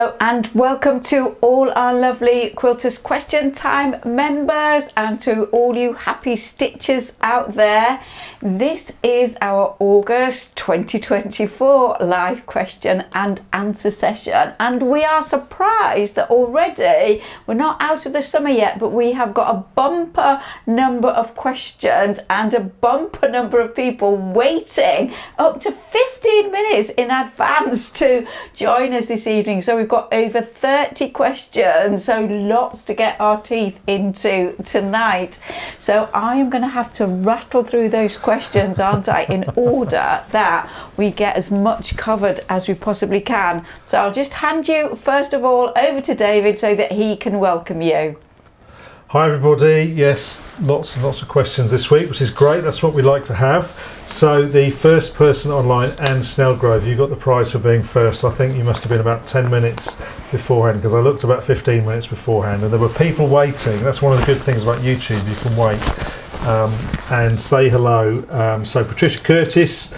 And welcome to all our lovely Quilters Question Time members and to all you happy stitchers out there. This is our August 2024 live question and answer session, and we are surprised that already we're not out of the summer yet, but we have got a bumper number of questions and a bumper number of people waiting up to 15 minutes in advance to join us this evening. So we've got over 30 questions, so lots to get our teeth into tonight. So I am going to have to rattle through those questions, aren't I, in order that we get as much covered as we possibly can. So I'll just hand you first of all over to David so that he can welcome you. Hi everybody, yes, lots and lots of questions this week, which is great. That's what we like to have. So the first person online, Anne Snellgrove, you got the prize for being first. I think you must have been about 10 minutes beforehand, because I looked about 15 minutes beforehand and there were people waiting. That's one of the good things about YouTube, you can wait and say hello. So Patricia Curtis,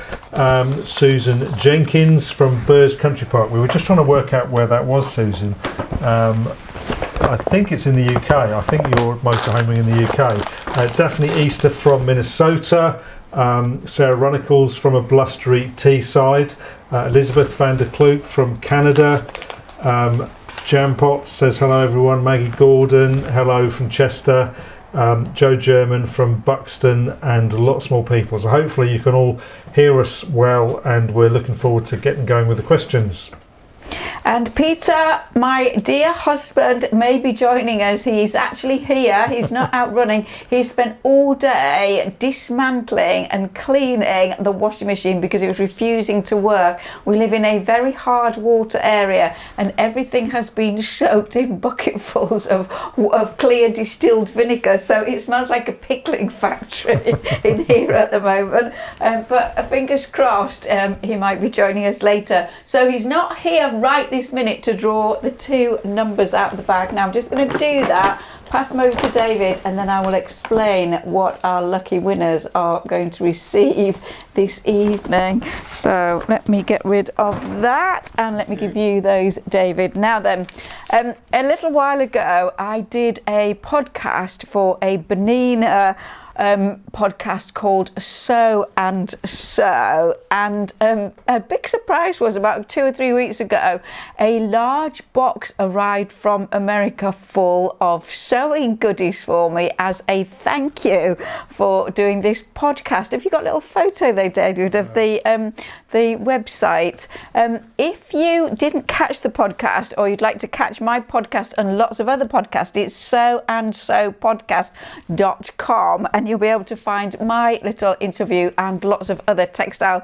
Susan Jenkins from Burrs Country Park. We were just trying to work out where that was, Susan. I think it's in the UK. I think you're motorhoming in the UK. Daphne Easter from Minnesota. Sarah Runicles from a blustery Teesside. Elizabeth van der Kloek from Canada. Jam Potts says hello everyone. Maggie Gordon, hello from Chester. Joe German from Buxton, and lots more people. So hopefully you can all hear us well, and we're looking forward to getting going with the questions. And Peter, my dear husband, may be joining us. He's actually here. He's not out running. He spent all day dismantling and cleaning the washing machine because it was refusing to work. We live in a very hard water area and everything has been soaked in bucketfuls of clear distilled vinegar. So it smells like a pickling factory in here at the moment. But fingers crossed, he might be joining us later. So he's not here right this minute to draw the two numbers out of the bag. Now I'm just going to do that, pass them over to David, and then I will explain what our lucky winners are going to receive this evening. So let me get rid of that and let me give you those, David. Now then, a little while ago I did a podcast for a Benina podcast called So and So, and a big surprise was about 2 or 3 weeks ago a large box arrived from America full of sewing goodies for me as a thank you for doing this podcast. Have you got a little photo though, David, of the website? If you didn't catch the podcast, or you'd like to catch my podcast and lots of other podcasts, it's soandsopodcast.com, and you'll be able to find my little interview and lots of other textile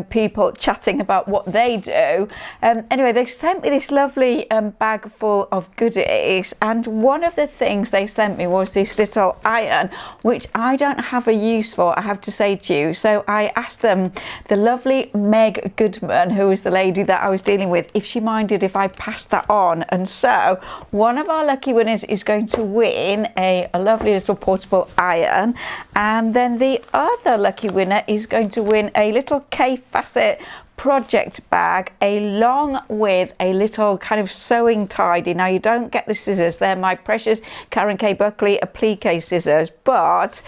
people chatting about what they do. Anyway, they sent me this lovely bag full of goodies, and one of the things they sent me was this little iron, which I don't have a use for, I have to say to you. So I asked them, the lovely Meg Goodman, who was the lady that I was dealing with, if she minded if I passed that on. And so one of our lucky winners is going to win a lovely little portable iron, and then the other lucky winner is going to win a little K-facet project bag along with a little kind of sewing tidy. Now you don't get the scissors, they're my precious Karen K Buckley applique scissors, but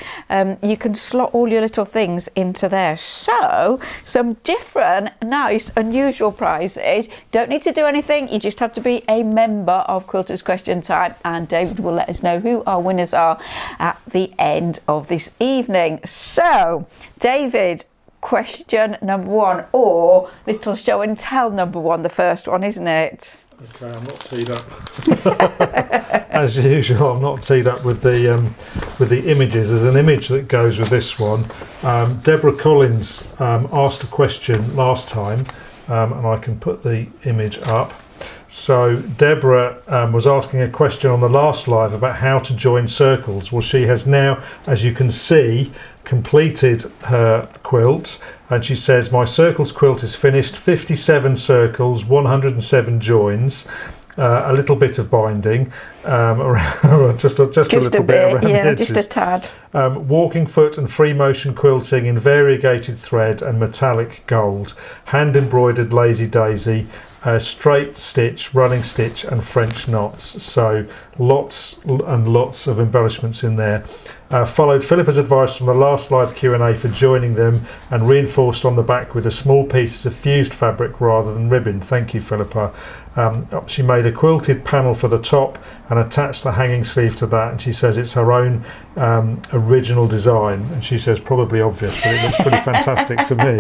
you can slot all your little things into there. So some different, nice, unusual prizes. Don't need to do anything, you just have to be a member of Quilters Question Time, and David will let us know who our winners are at the end of this evening. So David, question number one, or little show and tell number one, the first one, isn't it? Okay, I'm not teed up. As usual, I'm not teed up with the images. There's an image that goes with this one. Deborah Collins asked a question last time, and I can put the image up. So Deborah was asking a question on the last live about how to join circles. Well, she has now, as you can see, completed her quilt, and she says my circles quilt is finished, 57 circles, 107 joins, a little bit of binding, just a little bit around the edges. Just a tad. Walking foot and free motion quilting in variegated thread and metallic gold, hand embroidered lazy daisy, straight stitch, running stitch and French knots. So lots and lots of embellishments in there. Followed Philippa's advice from the last live Q&A for joining them and reinforced on the back with a small pieces of fused fabric rather than ribbon. Thank you, Philippa. She made a quilted panel for the top and attached the hanging sleeve to that, and she says it's her own original design, and she says probably obvious, but it looks pretty fantastic to me.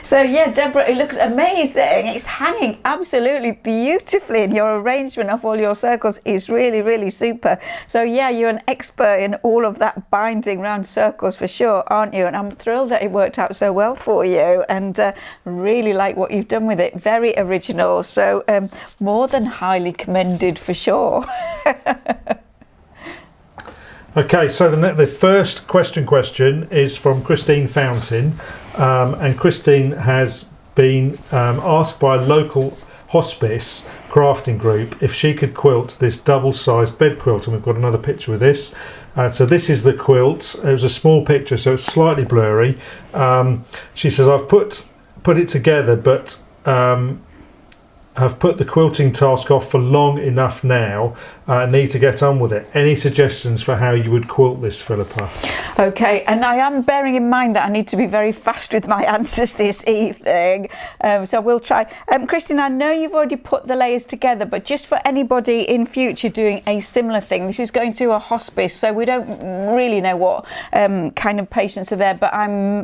So yeah, Deborah, it looks amazing. It's hanging absolutely beautifully, and your arrangement of all your circles is really, really super. So yeah, you're an expert in all of that binding round circles for sure, aren't you? And I'm thrilled that it worked out so well for you, and really like what you've done with it. Very original, so more than highly commended for sure. Okay, so the first question is from Christine Fountain, and Christine has been asked by a local hospice crafting group if she could quilt this double-sized bed quilt, and we've got another picture with this. So this is the quilt. It was a small picture, so it's slightly blurry. She says, I've put it together, but have put the quilting task off for long enough now. Need to get on with it. Any suggestions for how you would quilt this, Philippa? Okay, and I am bearing in mind that I need to be very fast with my answers this evening, so we'll try. Christine, I know you've already put the layers together, but just for anybody in future doing a similar thing, this is going to a hospice, so we don't really know what kind of patients are there, but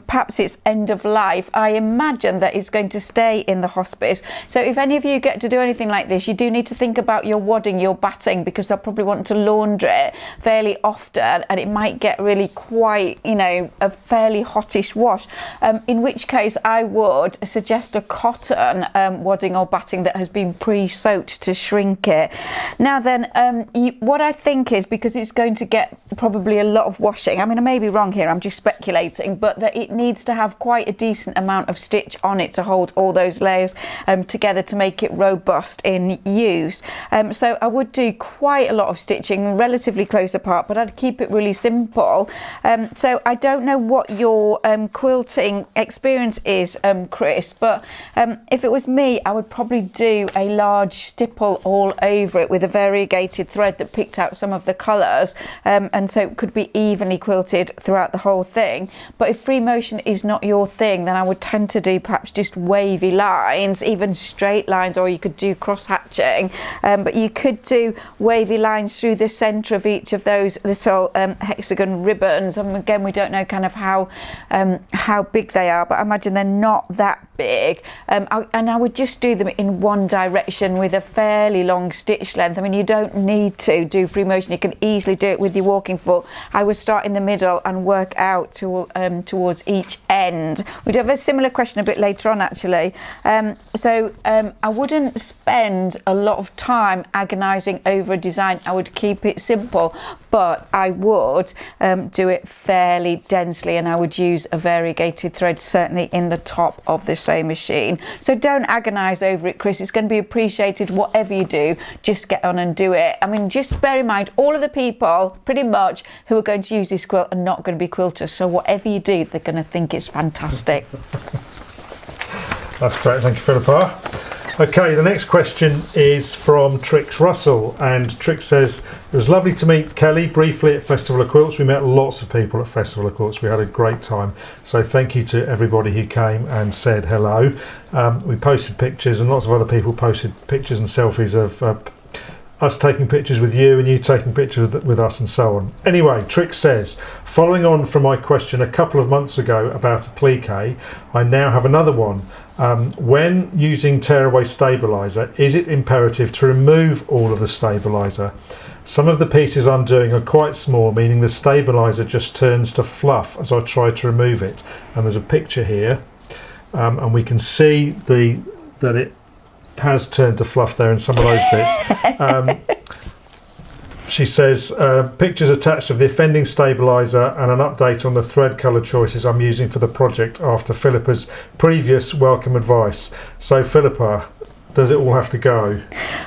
perhaps it's end of life. I imagine that it's going to stay in the hospice. So if any of you get to do anything like this, you do need to think about your wadding, your batting, because they'll probably want to launder it fairly often, and it might get really quite, a fairly hottish wash, in which case I would suggest a cotton wadding or batting that has been pre-soaked to shrink it. Now then, what I think is, because it's going to get probably a lot of washing, I mean, I may be wrong here, I'm just speculating, but that it needs to have quite a decent amount of stitch on it to hold all those layers together to make it robust in use. So I would do quite a lot of stitching relatively close apart, but I'd keep it really simple. So I don't know what your quilting experience is, Chris, but if it was me, I would probably do a large stipple all over it with a variegated thread that picked out some of the colours, and so it could be evenly quilted throughout the whole thing. But if free motion is not your thing, then I would tend to do perhaps just wavy lines, even straight lines, or you could do cross hatching, but you could do wavy lines through the centre of each of those little hexagon ribbons. And again, we don't know kind of how big they are, but I imagine they're not that big. And I would just do them in one direction with a fairly long stitch length. I mean, you don't need to do free motion, you can easily do it with your walking foot. I would start in the middle and work out towards each end. We'd have a similar question a bit later on, actually. I wouldn't spend a lot of time agonising over a design. I would keep it simple, but I would do it fairly densely, and I would use a variegated thread certainly in the top of the sewing machine. So don't agonise over it, Chris. It's going to be appreciated whatever you do. Just get on and do it. I mean, just bear in mind, all of the people pretty much who are going to use this quilt are not going to be quilters, so whatever you do, they're going to think it's fantastic. That's great, thank you, Philippa. Okay, the next question is from Trix Russell, and Trix says, it was lovely to meet Kelly briefly at Festival of Quilts. We met lots of people at Festival of Quilts. We had a great time. So thank you to everybody who came and said hello. We posted pictures, and lots of other people posted pictures and selfies of us taking pictures with you and you taking pictures with us and so on. Anyway, Trix says, following on from my question a couple of months ago about a plique, I now have another one. When using tearaway stabiliser, is it imperative to remove all of the stabiliser? Some of the pieces I'm doing are quite small, meaning the stabiliser just turns to fluff as I try to remove it. And there's a picture here, and we can see that it has turned to fluff there in some of those bits. She says, pictures attached of the offending stabiliser and an update on the thread colour choices I'm using for the project after Philippa's previous welcome advice. So Philippa, does it all have to go?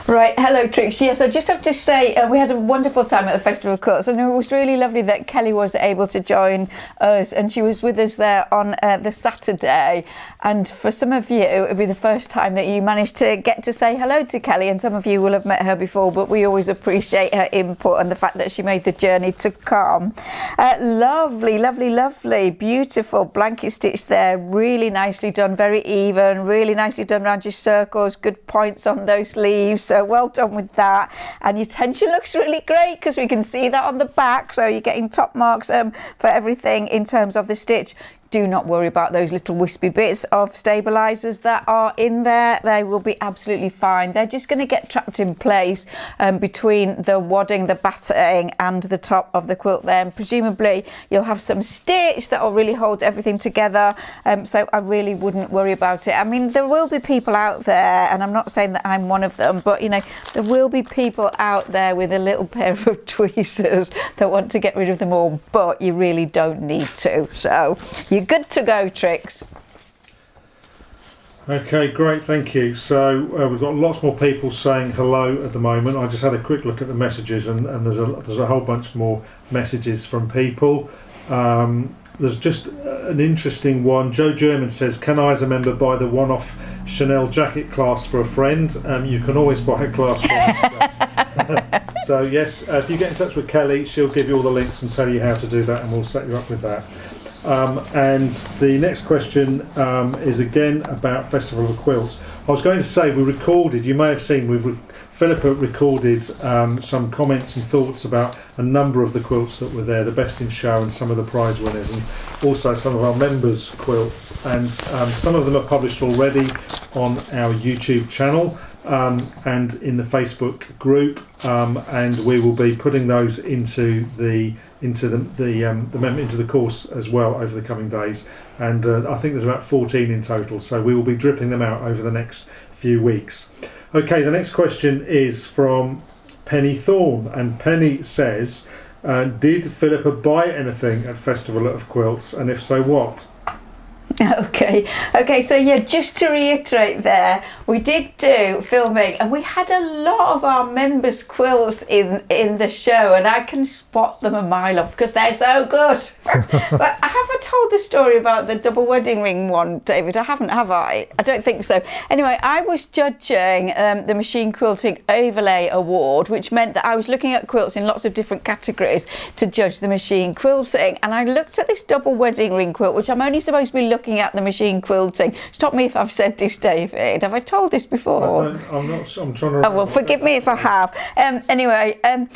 Right, hello Trix. Yes, I just have to say we had a wonderful time at the Festival of Quilts, and it was really lovely that Kelly was able to join us, and she was with us there on the Saturday. And for some of you, it'll be the first time that you managed to get to say hello to Kelly, and some of you will have met her before, but we always appreciate her input and the fact that she made the journey to come. Lovely, lovely, lovely, beautiful blanket stitch there, really nicely done, very even, really nicely done around your circles, good points on those sleeves, so well done with that. And your tension looks really great because we can see that on the back, so you're getting top marks for everything in terms of the stitch. Do not worry about those little wispy bits of stabilizers that are in there. They will be absolutely fine. They're just going to get trapped in place between the wadding, the batting and the top of the quilt there. And presumably you'll have some stitch that will really hold everything together. So I really wouldn't worry about it. I mean, there will be people out there, and I'm not saying that I'm one of them, but you know, there will be people out there with a little pair of tweezers that want to get rid of them all, but you really don't need to. So you're good to go, Trix. Okay, great, thank you. So we've got lots more people saying hello at the moment. I just had a quick look at the messages, and there's a whole bunch more messages from people. There's just an interesting one. Joe German says, can I as a member buy the one-off Chanel jacket clasp for a friend? You can always buy a clasp for us. So yes, if you get in touch with Kelly, she'll give you all the links and tell you how to do that, and we'll set you up with that. And the next question is again about Festival of Quilts. I was going to say we recorded, you may have seen, Philippa recorded some comments and thoughts about a number of the quilts that were there, the best in show and some of the prize winners, and also some of our members' quilts. And some of them are published already on our YouTube channel and in the Facebook group, and we will be putting those into the course as well over the coming days, and I think there's about 14 in total, so we will be dripping them out over the next few weeks. Okay, the next question is from Penny Thorne, and Penny says, did Philippa buy anything at Festival of Quilts, and if so, what? Okay, so yeah, just to reiterate there, we did do filming and we had a lot of our members' quilts in the show, and I can spot them a mile off because they're so good. But I haven't told the story about the double wedding ring one, David. I haven't, have I? I don't think so. Anyway, I was judging the Machine Quilting Overlay Award, which meant that I was looking at quilts in lots of different categories to judge the machine quilting, and I looked at this double wedding ring quilt, which I'm only supposed to be looking at the machine quilting. Stop me if I've said this, David. Have I told this before? I'm trying to. Oh well, forgive me if I have. Anyway, and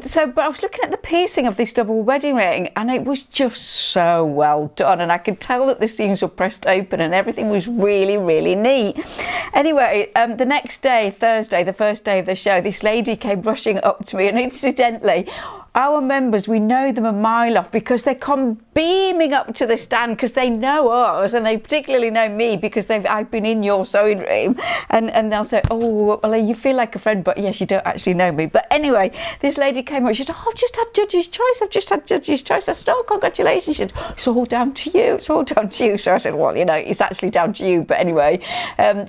so, but I was looking at the piecing of this double wedding ring, and it was just so well done, and I could tell that the seams were pressed open, and everything was really, really neat. Anyway, the next day, Thursday, the first day of the show, this lady came rushing up to me, and incidentally, our members, we know them a mile off because they come beaming up to the stand because they know us, and they particularly know me because I've been in your sewing room, and they'll say, oh, well, you feel like a friend, but yes, you don't actually know me. But anyway, this lady came up, she said, oh, I've just had Judge's Choice, I said, oh, congratulations. She said, it's all down to you, So I said, well, you know, it's actually down to you, but anyway,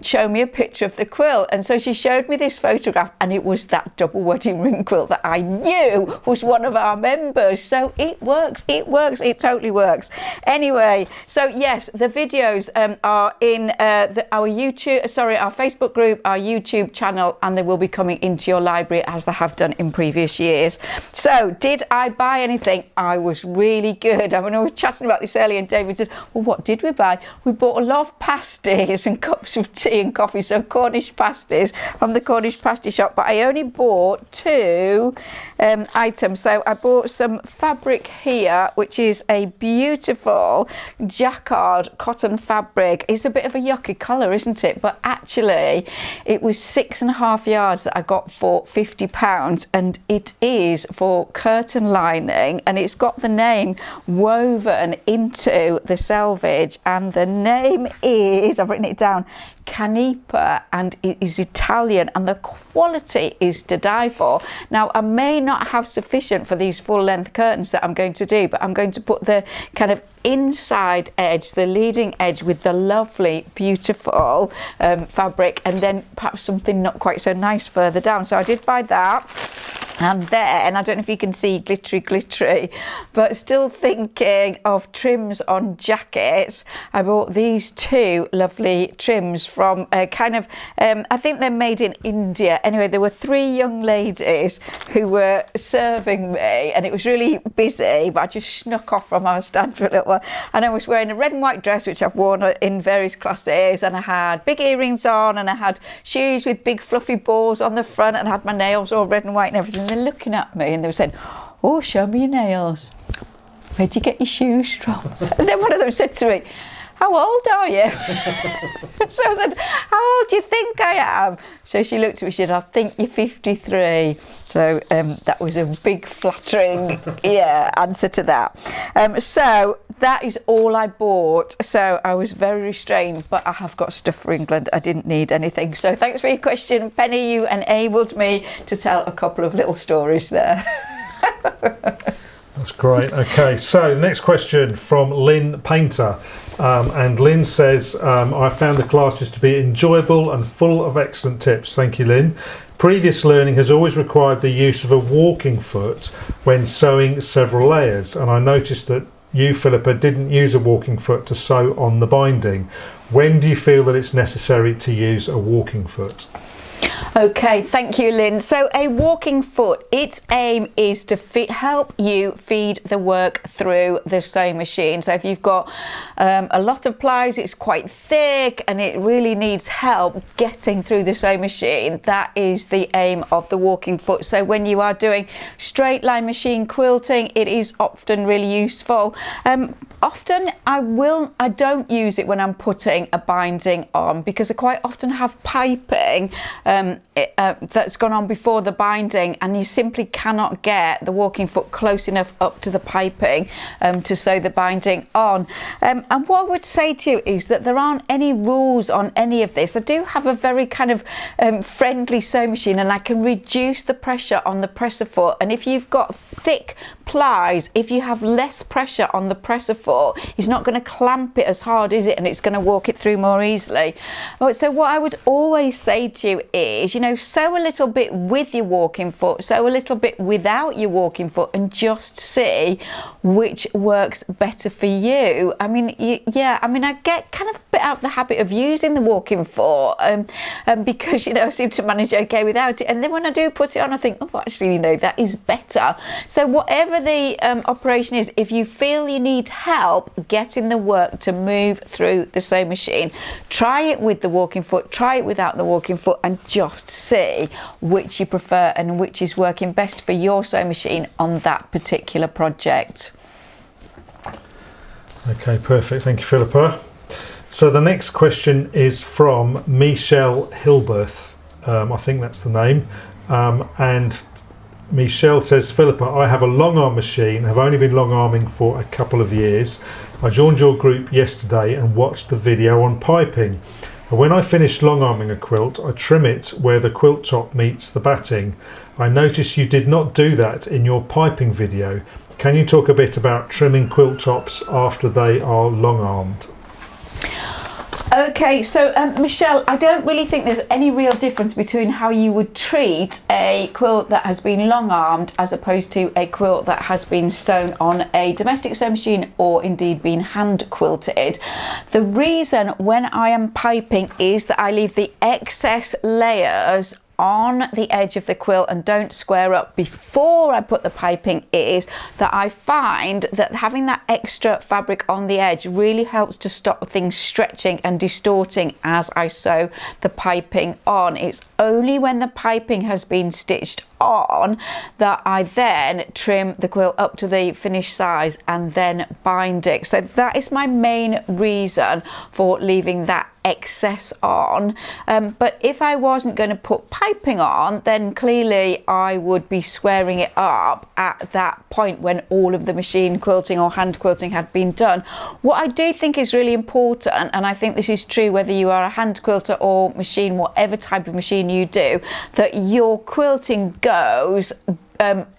show me a picture of the quilt. And so she showed me this photograph, and it was that double wedding ring quilt that I knew was one of our members. So it works, it totally works. Anyway, so yes, the videos are in our Facebook group, our YouTube channel, and they will be coming into your library as they have done in previous years. So did I buy anything? I was really good. I mean, we were chatting about this earlier, and David said, well, what did we buy? We bought a lot of pasties and cups of tea and coffee, so Cornish pasties from the Cornish pasty shop, but I only bought 2 items. So I bought some fabric here, which is a beautiful jacquard cotton fabric. It's a bit of a yucky colour, isn't it? But actually it was 6.5 yards that I got for £50, and it is for curtain lining, and it's got the name woven into the selvage, and the name is, I've written it down, Canepa, and it is Italian, and the quality is to die for. Now, I may not have sufficient for these full length curtains that I'm going to do, but I'm going to put the kind of inside edge, the leading edge, with the lovely beautiful fabric, and then perhaps something not quite so nice further down. So I did buy that. And then, I don't know if you can see glittery, but still thinking of trims on jackets, I bought these two lovely trims from I think they're made in India. Anyway, there were three young ladies who were serving me, and it was really busy, but I just snuck off from our stand for a little while. And I was wearing a red and white dress, which I've worn in various classes, and I had big earrings on, and I had shoes with big fluffy balls on the front, and I had my nails all red and white and everything. They're looking at me and they were saying, "Oh, show me your nails. Where'd you get your shoes from?" And then one of them said to me, "How old are you?" So I said, "How old do you think I am?" So she looked at me, she said, "I think you're 53. So that was a big flattering answer to that. So that is all I bought. So I was very restrained, but I have got stuff for England. I didn't need anything. So thanks for your question, Penny. You enabled me to tell a couple of little stories there. That's great. Okay, so the next question from Lynn Painter. And Lynn says, I found the classes to be enjoyable and full of excellent tips. Thank you, Lynn. Previous learning has always required the use of a walking foot when sewing several layers, and I noticed that you, Philippa, didn't use a walking foot to sew on the binding. When do you feel that it's necessary to use a walking foot? Okay, thank you, Lynn. So a walking foot, its aim is to help you feed the work through the sewing machine. So if you've got a lot of plies, it's quite thick and it really needs help getting through the sewing machine, that is the aim of the walking foot. So when you are doing straight line machine quilting, it is often really useful. Often I don't use it when I'm putting a binding on, because I quite often have piping that's gone on before the binding, and you simply cannot get the walking foot close enough up to the piping to sew the binding on. And what I would say to you is that there aren't any rules on any of this. I do have a very kind of friendly sewing machine, and I can reduce the pressure on the presser foot. And if you've got thick plies, if you have less pressure on the presser foot, it's not going to clamp it as hard, is it? And it's going to walk it through more easily. So what I would always say to you is, sew a little bit with your walking foot, sew a little bit without your walking foot, and just see which works better for you. I mean, I get kind of a bit out of the habit of using the walking foot because, I seem to manage okay without it. And then when I do put it on, I think, oh, actually, that is better. So whatever the operation is, if you feel you need help getting the work to move through the sewing machine, try it with the walking foot, try it without the walking foot, and just see which you prefer and which is working best for your sewing machine on that particular project. Okay, perfect. Thank you, Philippa. So the next question is from Michelle Hilberth. I think that's the name. And Michelle says, Philippa, I have a long arm machine, have only been long arming for a couple of years. I joined your group yesterday and watched the video on piping. And when I finish long arming a quilt, I trim it where the quilt top meets the batting. I noticed you did not do that in your piping video. Can you talk a bit about trimming quilt tops after they are long armed? Okay, so Michelle, I don't really think there's any real difference between how you would treat a quilt that has been long armed as opposed to a quilt that has been sewn on a domestic sewing machine or indeed been hand quilted. The reason when I am piping is that I leave the excess layers on the edge of the quilt and don't square up before I put the piping is that I find that having that extra fabric on the edge really helps to stop things stretching and distorting as I sew the piping on. It's only when the piping has been stitched on that I then trim the quilt up to the finished size and then bind it. So that is my main reason for leaving that excess on. But if I wasn't going to put piping on, then clearly I would be squaring it up at that point when all of the machine quilting or hand quilting had been done. What I do think is really important, and I think this is true whether you are a hand quilter or machine, whatever type of machine you do, that your quilting goes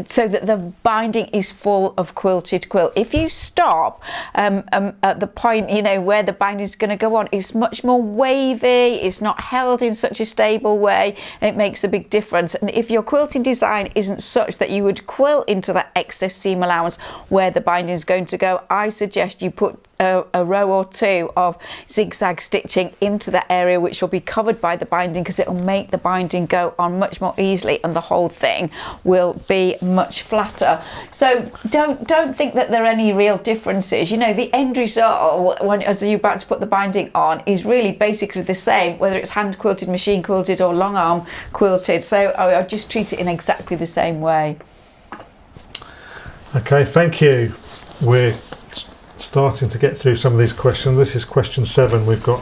so that the binding is full of quilted quilt. If you stop at the point, you know, where the binding is going to go on, it's much more wavy, it's not held in such a stable way, and it makes a big difference. And if your quilting design isn't such that you would quilt into that excess seam allowance where the binding is going to go, I suggest you put a row or two of zigzag stitching into that area, which will be covered by the binding, because it will make the binding go on much more easily and the whole thing will be much flatter. So don't think that there are any real differences. You know, the end result as you're about to put the binding on is really basically the same, whether it's hand quilted, machine quilted or long arm quilted. So I just treat it in exactly the same way. Okay, thank you. We're starting to get through some of these questions. This is question 7. We've got,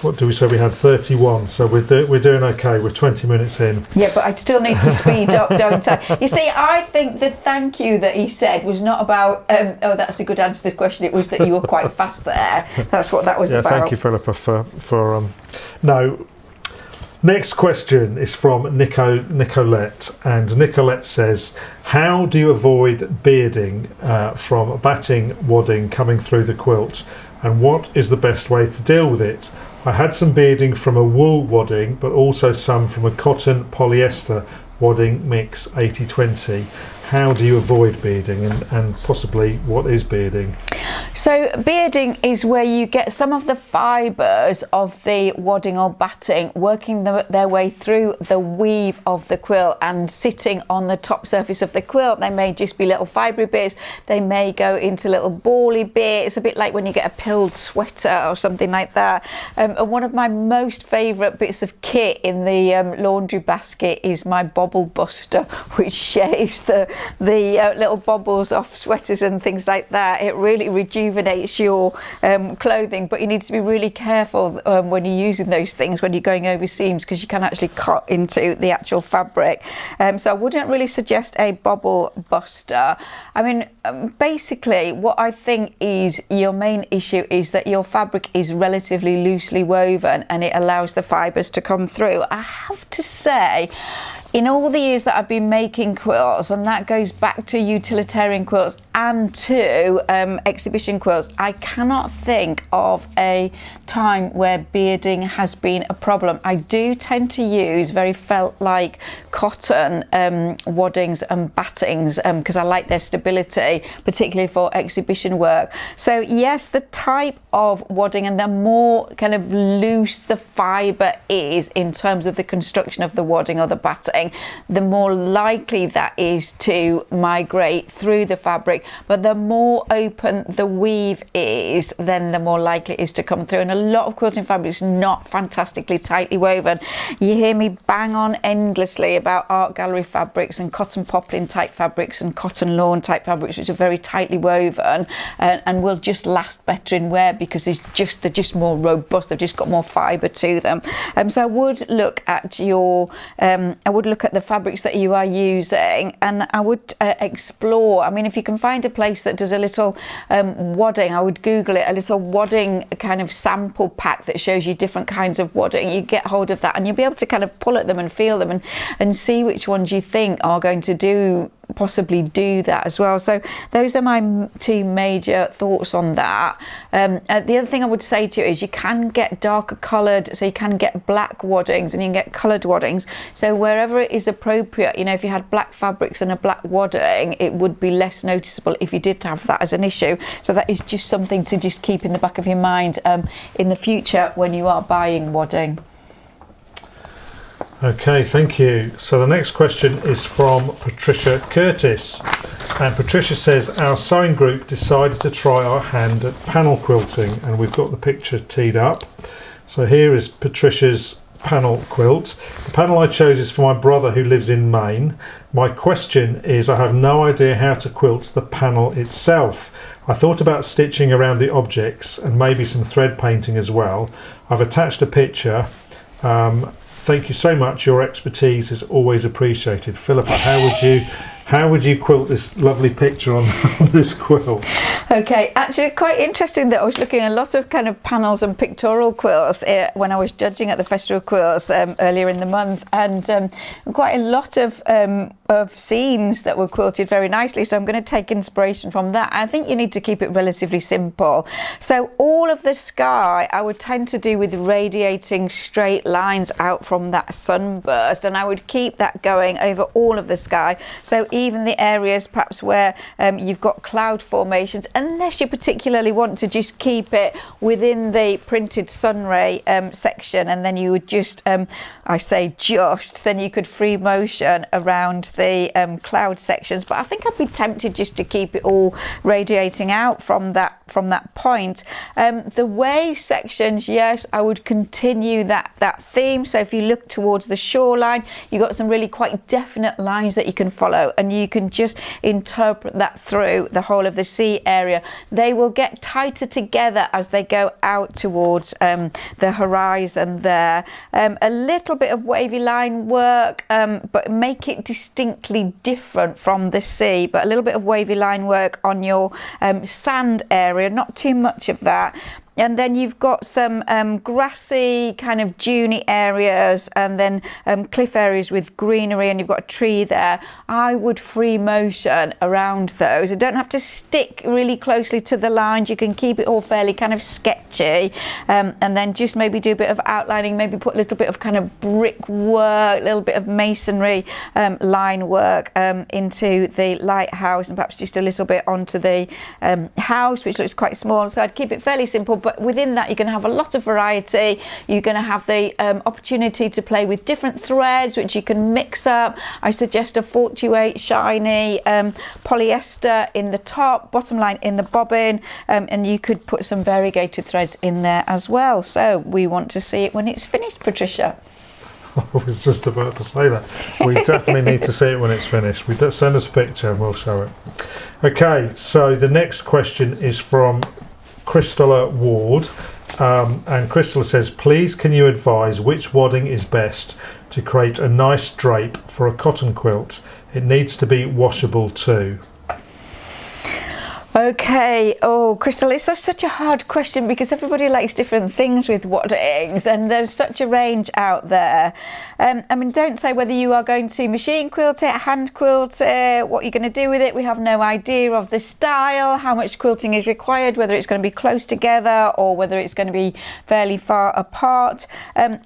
what do we say, we had 31, so we're doing okay. We're 20 minutes in. Yeah, but I still need to speed up, don't I? You see, I think the thank you that he said was not about oh, that's a good answer to the question. It was that you were quite fast there. That's what that was about. Thank you, Philippa, for no. Next question is from Nicolette, and Nicolette says, how do you avoid bearding from batting wadding coming through the quilt, and what is the best way to deal with it? I had some bearding from a wool wadding, but also some from a cotton polyester wadding mix 80-20. How do you avoid bearding, and possibly what is bearding? So bearding is where you get some of the fibres of the wadding or batting working their way through the weave of the quilt and sitting on the top surface of the quilt. They may just be little fibre bits, they may go into little bally bits, a bit like when you get a pilled sweater or something like that. And one of my most favourite bits of kit in the laundry basket is my bobble buster, which shaves the little bobbles off sweaters and things like that. It really rejuvenates your clothing, but you need to be really careful when you're using those things when you're going over seams, because you can actually cut into the actual fabric. So I wouldn't really suggest a bobble buster. I mean, basically what I think is your main issue is that your fabric is relatively loosely woven and it allows the fibres to come through. I have to say, in all the years that I've been making quilts, and that goes back to utilitarian quilts and to exhibition quilts, I cannot think of a time where bearding has been a problem. I do tend to use very felt-like cotton waddings and battings because I like their stability, particularly for exhibition work. So yes, the type of wadding and the more kind of loose the fibre is in terms of the construction of the wadding or the batting, the more likely that is to migrate through the fabric. But the more open the weave is, then the more likely it is to come through. And a lot of quilting fabric is not fantastically tightly woven. You hear me bang on endlessly about art gallery fabrics and cotton poplin type fabrics and cotton lawn type fabrics, which are very tightly woven and will just last better in wear because they're just more robust. They've just got more fibre to them. So I would look at the fabrics that you are using, and I would explore. I mean, if you can find a place that does a little wadding, I would Google it, a little wadding kind of sample pack that shows you different kinds of wadding. You get hold of that and you'll be able to kind of pull at them and feel them and see which ones you think are going to possibly do that as well. So those are my two major thoughts on that. The other thing I would say to you is you can get darker coloured, so you can get black waddings and you can get coloured waddings. So wherever it is appropriate, you know, if you had black fabrics and a black wadding, it would be less noticeable if you did have that as an issue. So that is just something to just keep in the back of your mind in the future when you are buying wadding. Okay, thank you. So the next question is from Patricia Curtis, and Patricia says, our sewing group decided to try our hand at panel quilting, and we've got the picture teed up. So here is Patricia's panel quilt. The panel I chose is for my brother who lives in Maine. My question is, I have no idea how to quilt the panel itself. I thought about stitching around the objects and maybe some thread painting as well. I've attached a picture. Thank you so much. Your expertise is always appreciated. Philippa, how would you quilt this lovely picture on this quilt? Okay, actually quite interesting that I was looking at a lot of kind of panels and pictorial quilts when I was judging at the Festival of Quilts earlier in the month, and quite a lot of scenes that were quilted very nicely, so I'm going to take inspiration from that. I think you need to keep it relatively simple. So all of the sky I would tend to do with radiating straight lines out from that sunburst, and I would keep that going over all of the sky. So even the areas perhaps where you've got cloud formations, unless you particularly want to just keep it within the printed sun ray section, and then you would just I say just, then you could free motion around the cloud sections. But I think I'd be tempted just to keep it all radiating out from that point. The wave sections, yes, I would continue that theme. So if you look towards the shoreline, you've got some really quite definite lines that you can follow, and you can just interpret that through the whole of the sea area. They will get tighter together as they go out towards the horizon there. A little bit of wavy line work, but make it distinctly different from the sea, but a little bit of wavy line work on your sand area, not too much of that. And then you've got some grassy kind of duney areas, and then cliff areas with greenery, and you've got a tree there. I would free motion around those. You don't have to stick really closely to the lines. You can keep it all fairly kind of sketchy, and then just maybe do a bit of outlining, maybe put a little bit of kind of brick work, a little bit of masonry line work into the lighthouse, and perhaps just a little bit onto the house, which looks quite small. So I'd keep it fairly simple, but within that you're going to have a lot of variety. You're going to have the opportunity to play with different threads, which you can mix up. I suggest a 48 shiny polyester in the top, bottom line in the bobbin, and you could put some variegated threads in there as well. So we want to see it when it's finished, Patricia. I was just about to say that. We definitely need to see it when it's finished. Send us a picture and we'll show it. Okay, so the next question is from Crystalla Ward, and Crystalla says, please can you advise which wadding is best to create a nice drape for a cotton quilt? It needs to be washable too. Okay, oh Crystal, it's such a hard question because everybody likes different things with waddings, and there's such a range out there. I mean, don't say whether you are going to machine quilt it, hand quilt it, what you're going to do with it. We have no idea of the style, how much quilting is required, whether it's going to be close together or whether it's going to be fairly far apart.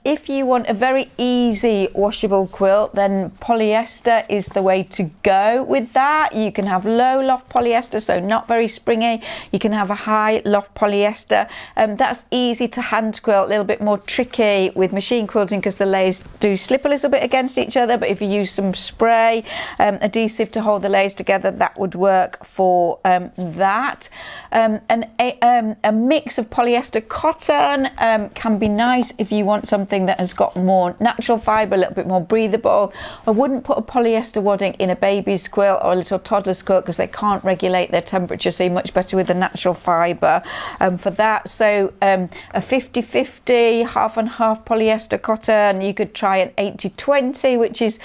If you want a very easy washable quilt, then polyester is the way to go with that. You can have low loft polyester, so not very springy. You can have a high loft polyester. That's easy to hand quilt, a little bit more tricky with machine quilting because the layers do slip a little bit against each other, but if you use some spray adhesive to hold the layers together, that would work for that. A mix of polyester cotton can be nice if you want something that has got more natural fibre, a little bit more breathable. I wouldn't put a polyester wadding in a baby's quilt or a little toddler's quilt because they can't regulate their temperature, so you're much better with the natural fibre for that. So a 50-50, half and half polyester cotton. You could try an 80-20, which is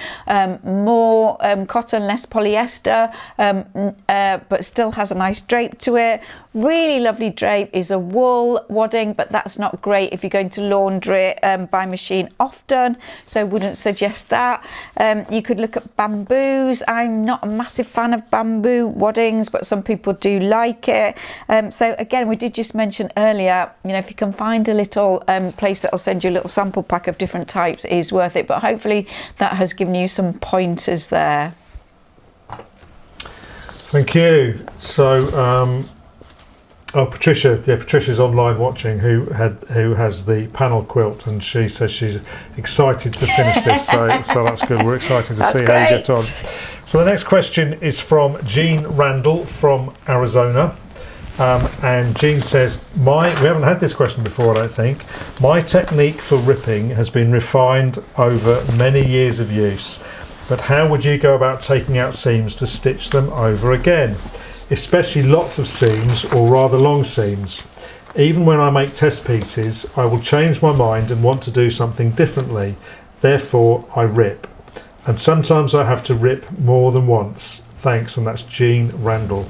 more cotton, less polyester, but still has a nice drape to it. Really lovely drape is a wool wadding, but that's not great if you're going to laundry it by machine often, so wouldn't suggest that. You could look at bamboos. I'm not a massive fan of bamboo waddings, but some people do like it. So again, we did just mention earlier, you know, if you can find a little place that'll send you a little sample pack of different types, it is worth it. But hopefully that has given you some pointers there. Thank you. So oh, Patricia, yeah, Patricia's online watching, who has the panel quilt, and she says she's excited to finish this, so that's good. We're excited to see how you get on. So the next question is from Jean Randall from Arizona, And Jean says, we haven't had this question before, I don't think. My technique for ripping has been refined over many years of use, but how would you go about taking out seams to stitch them over again, especially lots of seams or rather long seams? Even when I make test pieces, I will change my mind and want to do something differently. Therefore, I rip. And sometimes I have to rip more than once. Thanks, and that's Jean Randall.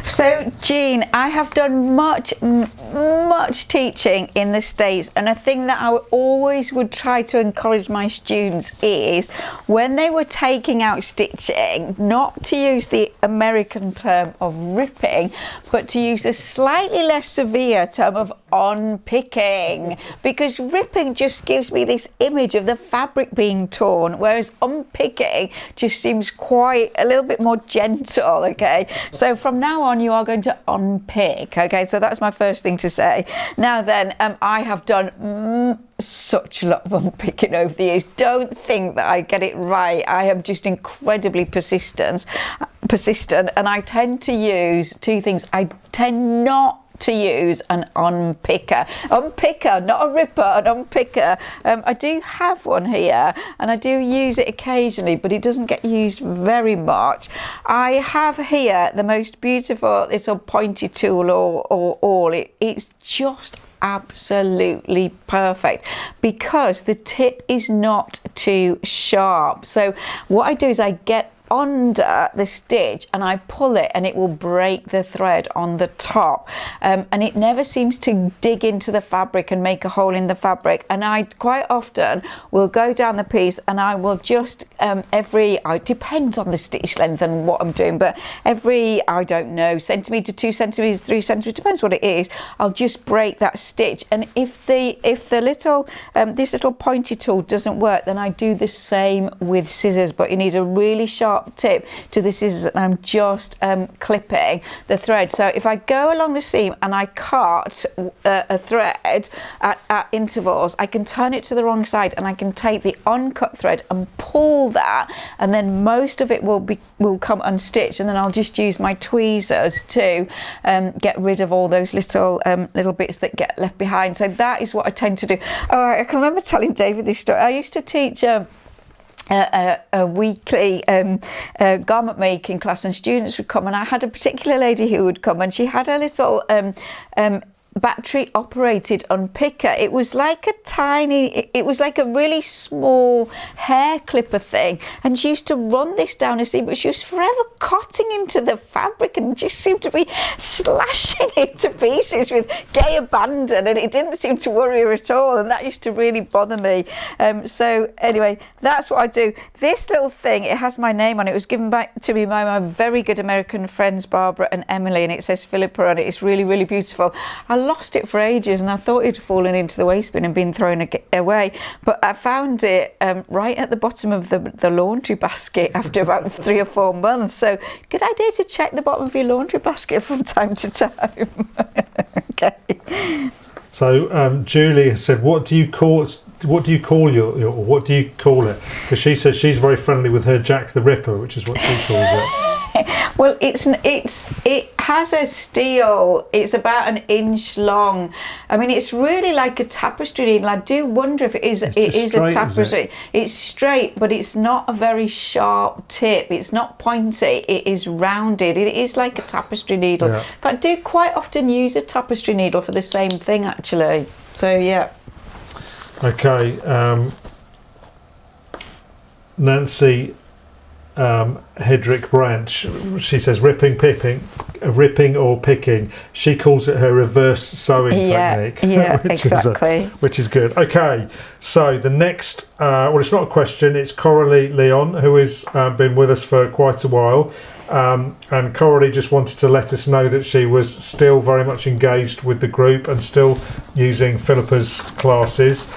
So Jean, I have done much teaching in the States, and a thing that I always would try to encourage my students is when they were taking out stitching, not to use the American term of ripping, but to use a slightly less severe term of unpicking, because ripping just gives me this image of the fabric being torn, whereas unpicking just seems quite a little bit more gentle. Okay, so from now on you are going to unpick. Okay, so that's my first thing to say. Now then, I have done such a lot of unpicking over the years. Don't think that I get it right. I am just incredibly persistent, and I tend to use two things. I tend not to use an unpicker, not a ripper, an unpicker. I do have one here and I do use it occasionally, but it doesn't get used very much. I have here the most beautiful little pointy tool it's just absolutely perfect because the tip is not too sharp. So what I do is I get under the stitch and I pull it and it will break the thread on the top, and it never seems to dig into the fabric and make a hole in the fabric. And I quite often will go down the piece and I will just it depends on the stitch length and what I'm doing, but every, I don't know, centimetre, 2 centimetres, 3 centimetres, depends what it is, I'll just break that stitch. And if the little this little pointy tool doesn't work, then I do the same with scissors, but you need a really sharp tip to the scissors, and I'm just clipping the thread. So if I go along the seam and I cut a thread at intervals, I can turn it to the wrong side and I can take the uncut thread and pull that, and then most of it will come unstitched, and then I'll just use my tweezers to get rid of all those little bits that get left behind. So that is what I tend to do. Oh, I can remember telling David this story. I used to teach a weekly garment making class, and students would come, and I had a particular lady who would come, and she had a little battery operated unpicker. It was like a really small hair clipper thing, and she used to run this down a seam, but she was forever cutting into the fabric and just seemed to be slashing it to pieces with gay abandon, and it didn't seem to worry her at all, and that used to really bother me. So anyway, that's what I do. This little thing, it has my name on it. It was given back to me by my very good American friends Barbara and Emily, and it says Philippa on it. It's really, really beautiful. I lost it for ages and I thought it had fallen into the waste bin and been thrown away, but I found it right at the bottom of the laundry basket after about 3 or 4 months. So good idea to check the bottom of your laundry basket from time to time. Okay. So Julie has said, what do you call it? Because she says she's very friendly with her Jack the Ripper, which is what she calls it. Well, it has a steel. It's about 1 inch long. I mean, it's really like a tapestry needle. I do wonder if it is a tapestry. It's straight, but it's not a very sharp tip. It's not pointy. It is rounded. It is like a tapestry needle. Yeah. But I do quite often use a tapestry needle for the same thing, actually. So yeah. Okay. Nancy Hedrick Branch, she says ripping or picking. She calls it her reverse sewing technique. Yeah, exactly. Which is good. Okay, so the next, well, it's not a question, it's Coralie Leon, who has been with us for quite a while. And Coralie just wanted to let us know that she was still very much engaged with the group and still using Philippa's classes.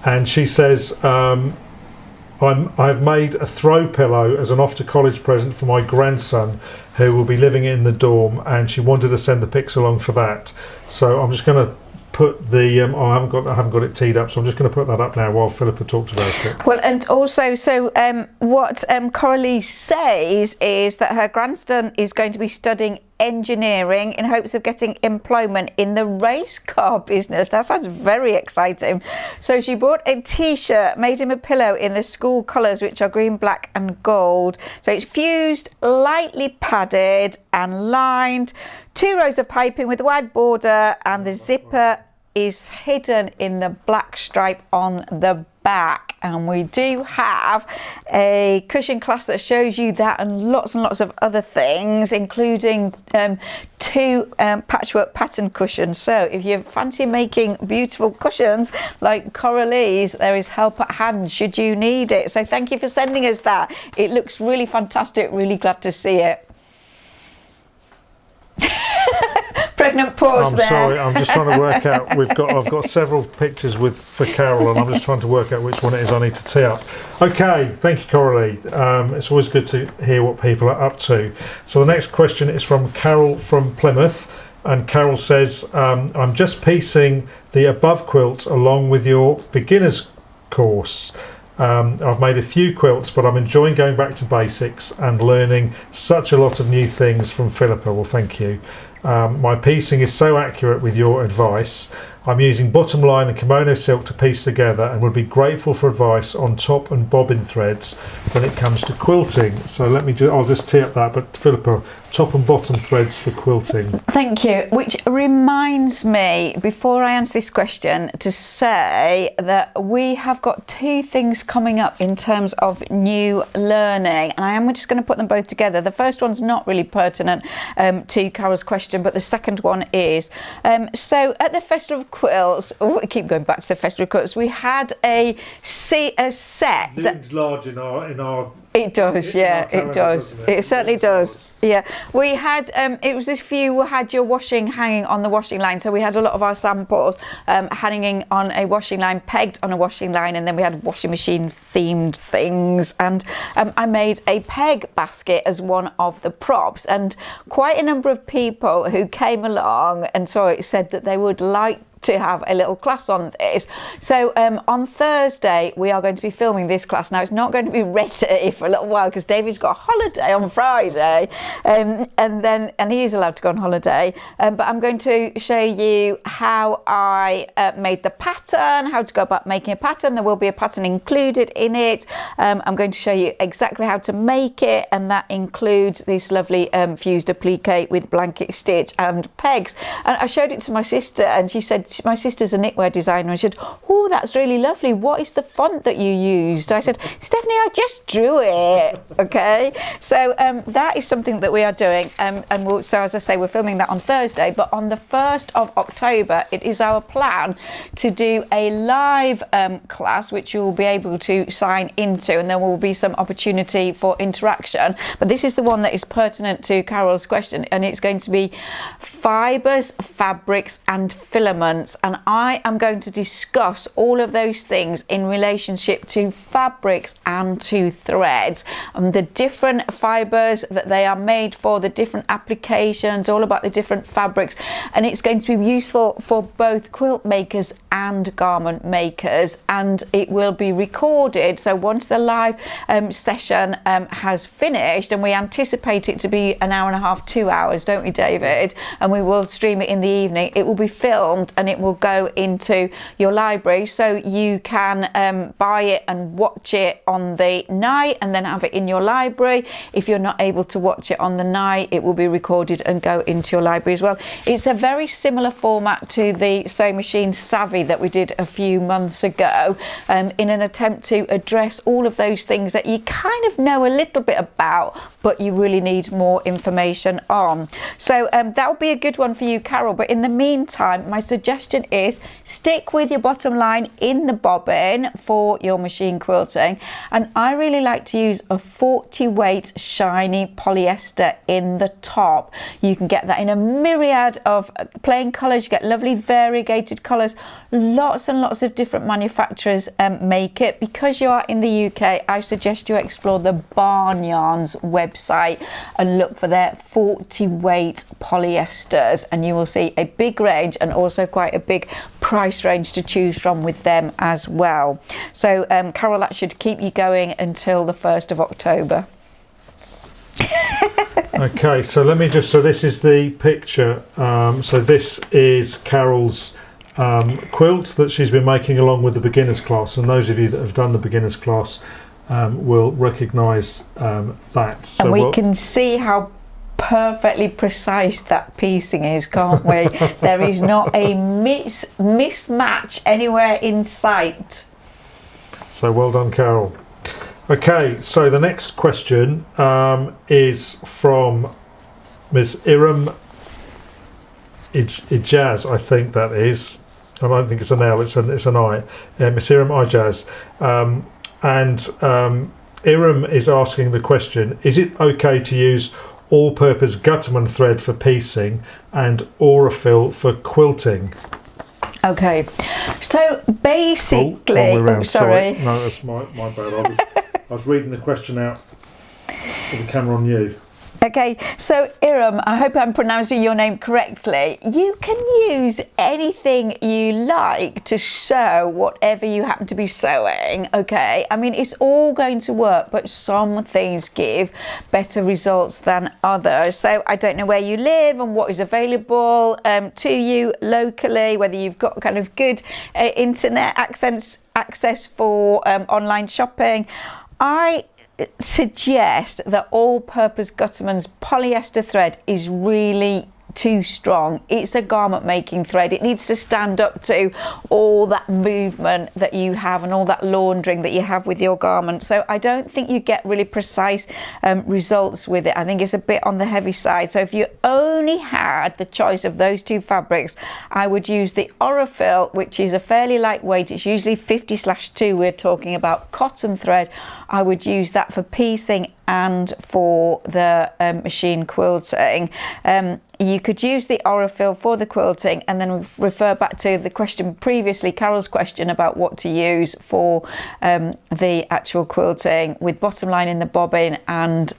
And she says, I've made a throw pillow as an off to college present for my grandson who will be living in the dorm, and she wanted to send the pics along for that. So I'm just going to put the I haven't got it teed up, so I'm just going to put that up now while Philippa talks about it. Well, and also, so what Coralie says is that her grandson is going to be studying engineering in hopes of getting employment in the race car business. That sounds very exciting. So she bought a t-shirt, made him a pillow in the school colours, which are green, black and gold. So it's fused, lightly padded and lined, 2 rows of piping with a wide border, and the zipper is hidden in the black stripe on the back. And we do have a cushion clasp that shows you that, and lots of other things, including 2 patchwork pattern cushions. So if you fancy making beautiful cushions like Coralie's, there is help at hand should you need it. So thank you for sending us that. It looks really fantastic, really glad to see it. Pregnant pause there. I'm sorry, I'm just trying to work out. I've got several pictures for Carol, and I'm just trying to work out which one it is I need to tee up. Okay, thank you, Coralie. It's always good to hear what people are up to. So the next question is from Carol from Plymouth, and Carol says, I'm just piecing the above quilt along with your beginners course. I've made a few quilts, but I'm enjoying going back to basics and learning such a lot of new things from Philippa. Well, thank you. My piecing is so accurate with your advice. I'm using bottom line and kimono silk to piece together, and would be grateful for advice on top and bobbin threads when it comes to quilting. So I'll just tee up that, but Philippa, top and bottom threads for quilting. Thank you. Which reminds me, before I answer this question, to say that we have got 2 things coming up in terms of new learning, and I am just going to put them both together. The first one's not really pertinent to Carol's question, but the second one is. So at the Festival of Quilts, we keep going back to the Festival of Quilts, we had a set that loomed large in our it does, yeah, it does. It certainly does. Yeah, we had, it was if you had your washing hanging on the washing line. So we had a lot of our samples hanging on a washing line, pegged on a washing line, and then we had washing machine themed things. And I made a peg basket as one of the props, and quite a number of people who came along and saw it said that they would like to have a little class on this. So on Thursday we are going to be filming this class. Now it's not going to be ready for a little while because David's got a holiday on Friday, and he is allowed to go on holiday, but I'm going to show you how I made the pattern, how to go about making a pattern. There will be a pattern included in it. I'm going to show you exactly how to make it, and that includes this lovely fused applique with blanket stitch and pegs. And I showed it to my sister, and she said, my sister's a knitwear designer, and she said, oh, that's really lovely. What is the font that you used? I said, Stephanie, I just drew it. Okay, so that is something that we are doing, and so as I say, we're filming that on Thursday, but on the 1st of October it is our plan to do a live class which you will be able to sign into, and there will be some opportunity for interaction. But this is the one that is pertinent to Carol's question, and it's going to be fibres, fabrics and filaments. And I am going to discuss all of those things in relationship to fabrics and to threads, and the different fibres that they are made for, the different applications, all about the different fabrics. And it's going to be useful for both quilt makers and garment makers, and it will be recorded. So once the live session has finished, and we anticipate it to be an hour and a half, 2 hours, don't we, David? And we will stream it in the evening. It will be filmed and it will go into your library, so you can buy it and watch it on the night and then have it in your library. If you're not able to watch it on the night, it will be recorded and go into your library as well. It's a very similar format to the Sewing Machine Savvy that we did a few months ago, in an attempt to address all of those things that you kind of know a little bit about, but you really need more information on. So that will be a good one for you, Carol. But in the meantime, my suggestion is stick with your bottom line in the bobbin for your machine quilting, and I really like to use a 40 weight shiny polyester in the top. You can get that in a myriad of plain colours. You get lovely variegated colours. Lots and lots of different manufacturers make it. Because you are in the UK, I suggest you explore the Barn Yarns website and look for their 40 weight polyesters, and you will see a big range and also quite quite a big price range to choose from with them as well. So Carol, that should keep you going until the 1st of October. Okay, so let me just, so this is the picture. So this is Carol's quilt that she's been making along with the beginners class, and those of you that have done the beginners class will recognise that. So and we can see how perfectly precise that piecing is, can't we? There is not a mismatch anywhere in sight. So well done, Carol. Okay, so the next question is from Ms. Iram Ijaz, I think that is. I don't think it's an L, it's an I. Ms. Iram Ijaz. Iram is asking the question, is it okay to use all-purpose Gutterman thread for piecing and Aurifil for quilting? Okay, so basically, sorry. No, that's my bad. I was reading the question out with the camera on you. Okay, so Iram, I hope I'm pronouncing your name correctly. You can use anything you like to sew whatever you happen to be sewing, okay? I mean, it's all going to work, but some things give better results than others. So I don't know where you live and what is available to you locally, whether you've got kind of good internet access for online shopping. I suggest that all-purpose Gutterman's polyester thread is really too strong. It's a garment making thread. It needs to stand up to all that movement that you have and all that laundering that you have with your garment. So I don't think you get really precise results with it. I think it's a bit on the heavy side. So if you only had the choice of those two fabrics, I would use the Aurifil, which is a fairly lightweight. It's usually 50/2. We're talking about cotton thread. I would use that for piecing and for the machine quilting. You could use the Aurifil for the quilting, and then refer back to the question previously, Carol's question about what to use for the actual quilting, with bottom line in the bobbin and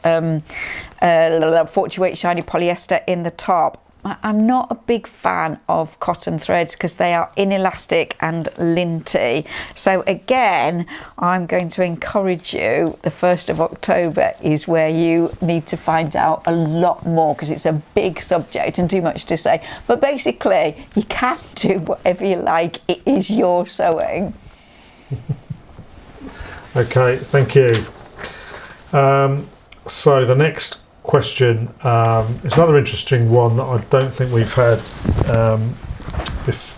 40 weight shiny polyester in the top. I'm not a big fan of cotton threads because they are inelastic and linty. So again, I'm going to encourage you, the 1st of October is where you need to find out a lot more, because it's a big subject and too much to say. But basically, you can do whatever you like. It is your sewing. Okay, thank you. So the next question is another interesting one that I don't think we've had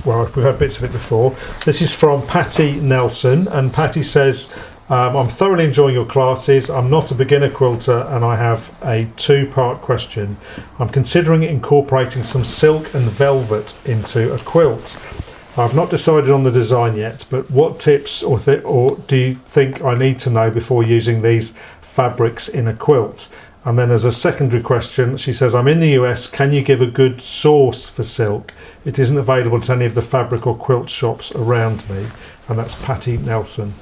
well, we've had bits of it before. This is from Patty Nelson, and Patty says, I'm thoroughly enjoying your classes. I'm not a beginner quilter, and I have a 2-part question. I'm considering incorporating some silk and velvet into a quilt. I've not decided on the design yet, but what tips or do you think I need to know before using these fabrics in a quilt? And then as a secondary question, she says, I'm in the US, can you give a good source for silk? It isn't available to any of the fabric or quilt shops around me. And that's Patty Nelson.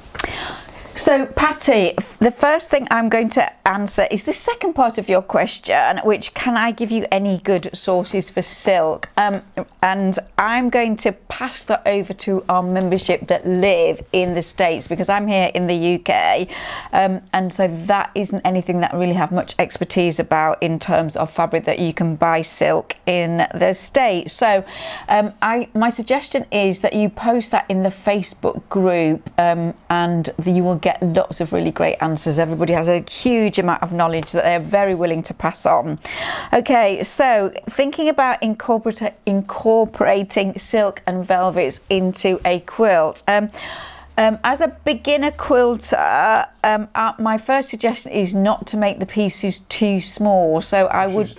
So Patty, the first thing I'm going to answer is the second part of your question, which, can I give you any good sources for silk? And I'm going to pass that over to our membership that live in the States, because I'm here in the UK, and so that isn't anything that I really have much expertise about in terms of fabric that you can buy silk in the States. So my suggestion is that you post that in the Facebook group, and you will get lots of really great answers. Everybody has a huge amount of knowledge that they're very willing to pass on. Okay, so thinking about incorporating silk and velvets into a quilt. As a beginner quilter, my first suggestion is not to make the pieces too small. So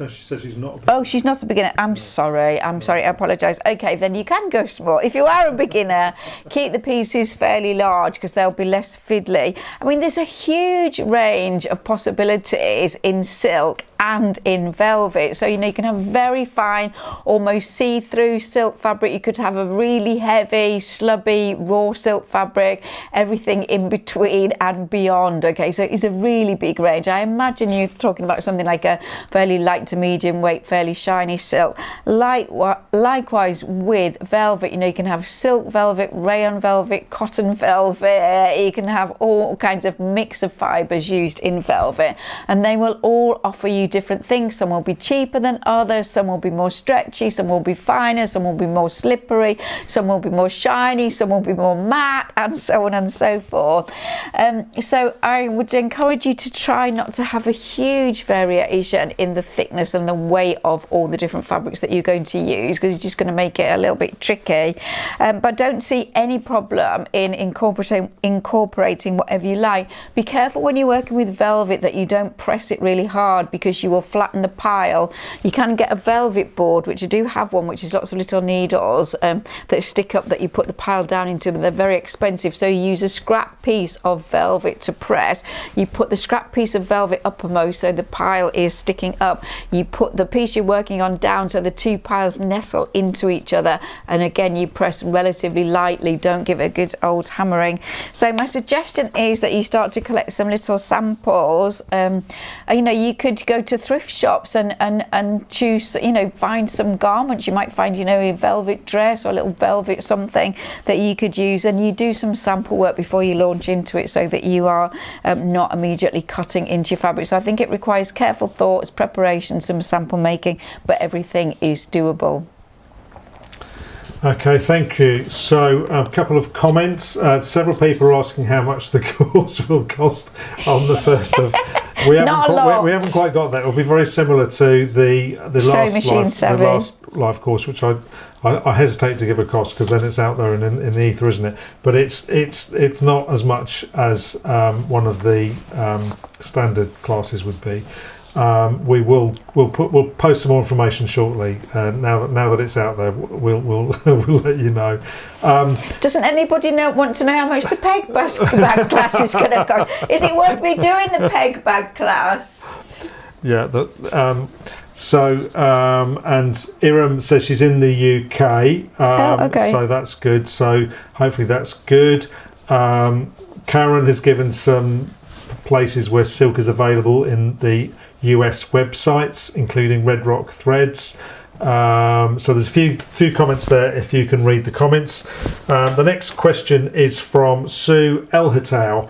she says she's not a beginner. Oh, she's not a beginner. I'm sorry, I apologise. Okay, then you can go small. If you are a beginner, keep the pieces fairly large, because they'll be less fiddly. I mean, there's a huge range of possibilities in silk and in velvet. So, you can have very fine, almost see-through silk fabric. You could have a really heavy, slubby, raw silk fabric. fabric, everything in between and beyond. Okay, so it's a really big range. I imagine you're talking about something like a fairly light to medium weight, fairly shiny silk. Likewise with velvet, you know, you can have silk velvet, rayon velvet, cotton velvet. You can have all kinds of mix of fibers used in velvet, and they will all offer you different things. Some will be cheaper than others, some will be more stretchy, some will be finer, some will be more slippery, some will be more shiny, some will be more matte, and so on and so forth. So I would encourage you to try not to have a huge variation in the thickness and the weight of all the different fabrics that you're going to use, because it's just going to make it a little bit tricky. But don't see any problem in incorporating whatever you like. Be careful when you're working with velvet that you don't press it really hard, because you will flatten the pile. You can get a velvet board, which I do have one, which is lots of little needles that stick up that you put the pile down into, but they're very expensive. So you use a scrap piece of velvet to press. You put the scrap piece of velvet uppermost so the pile is sticking up. You put the piece you're working on down so the two piles nestle into each other, and again you press relatively lightly, don't give it a good old hammering. So my suggestion is that you start to collect some little samples. You know, you could go to thrift shops and choose, you know, find some garments. You might find, you know, a velvet dress or a little velvet something that you could use, and you do some sample work before you launch into it so that you are not immediately cutting into your fabric. So I think it requires careful thoughts, preparation, some sample making, but everything is doable. Okay, thank you. So a couple of comments. Several people are asking how much the course will cost on the 1st of... We haven't quite got that. It'll be very similar to the last live course, which I hesitate to give a cost because then it's out there in the ether, isn't it? But it's not as much as one of the standard classes would be. We'll post some more information shortly. Now that it's out there, we'll let you know. Doesn't anybody want to know how much the peg bag class is going to cost? Is it worth me doing the peg bag class? Yeah. And Iram says she's in the UK. Okay. So that's good. So hopefully that's good. Karen has given some places where silk is available in the US websites, including Red Rock Threads. So there's a few comments there if you can read the comments. The next question is from Sue Elhatow,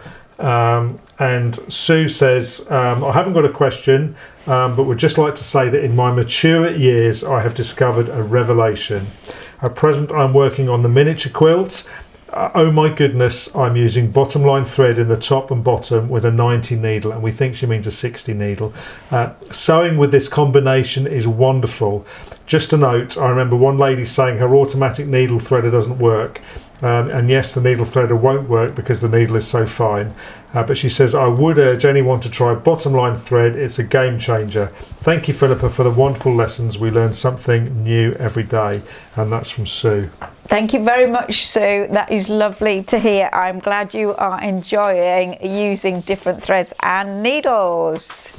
and Sue says, I haven't got a question, but would just like to say that in my mature years I have discovered a revelation. At present I'm working on the miniature quilt. Oh my goodness, I'm using bottom line thread in the top and bottom with a 90 needle, and we think she means a 60 needle. Sewing with this combination is wonderful. Just a note, I remember one lady saying her automatic needle threader doesn't work, and yes, the needle threader won't work because the needle is so fine. But she says, I would urge anyone to try bottom line thread. It's a game changer. Thank you, Philippa, for the wonderful lessons. We learn something new every day. And that's from Sue. Thank you very much, Sue. That is lovely to hear. I'm glad you are enjoying using different threads and needles.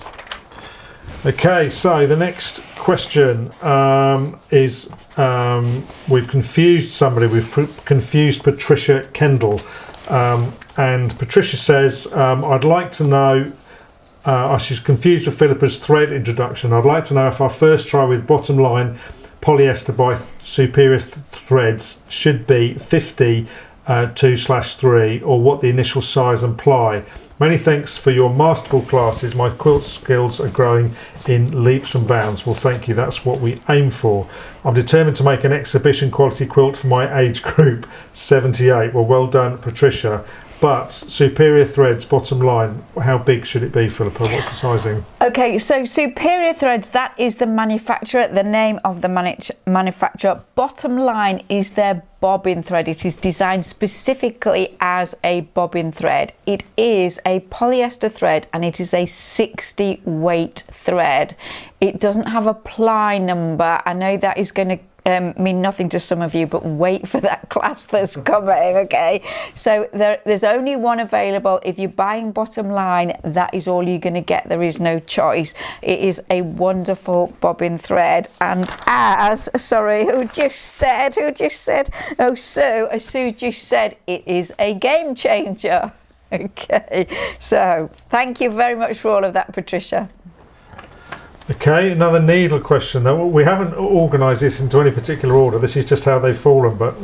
Okay, so the next question is, we've confused somebody. We've confused Patricia Kendall. And Patricia says, I'd like to know, she's confused with Philippa's thread introduction. I'd like to know if our first try with bottom line polyester by Superior Threads should be 50 2/3 or what the initial size and ply. Many thanks for your masterful classes. My quilt skills are growing in leaps and bounds. Well, thank you. That's what we aim for. I'm determined to make an exhibition quality quilt for my age group, 78. Well done, Patricia. But Superior Threads, bottom line, how big should it be, Philippa? What's the sizing? Okay, so Superior Threads, that is the manufacturer, the name of the manufacturer. Bottom line is their bobbin thread. It is designed specifically as a bobbin thread. It is a polyester thread and it is a 60 weight thread. It doesn't have a ply number. I know that is going to mean nothing to some of you, but wait for that class that's coming, okay? So there's only one available. If you're buying bottom line, that is all you're going to get. There is no choice. It is a wonderful bobbin thread, and who just said, oh, Sue just said it is a game changer. Okay, so thank you very much for all of that, Patricia. Okay, another needle question. Now, we haven't organised this into any particular order. This is just how they've fallen, but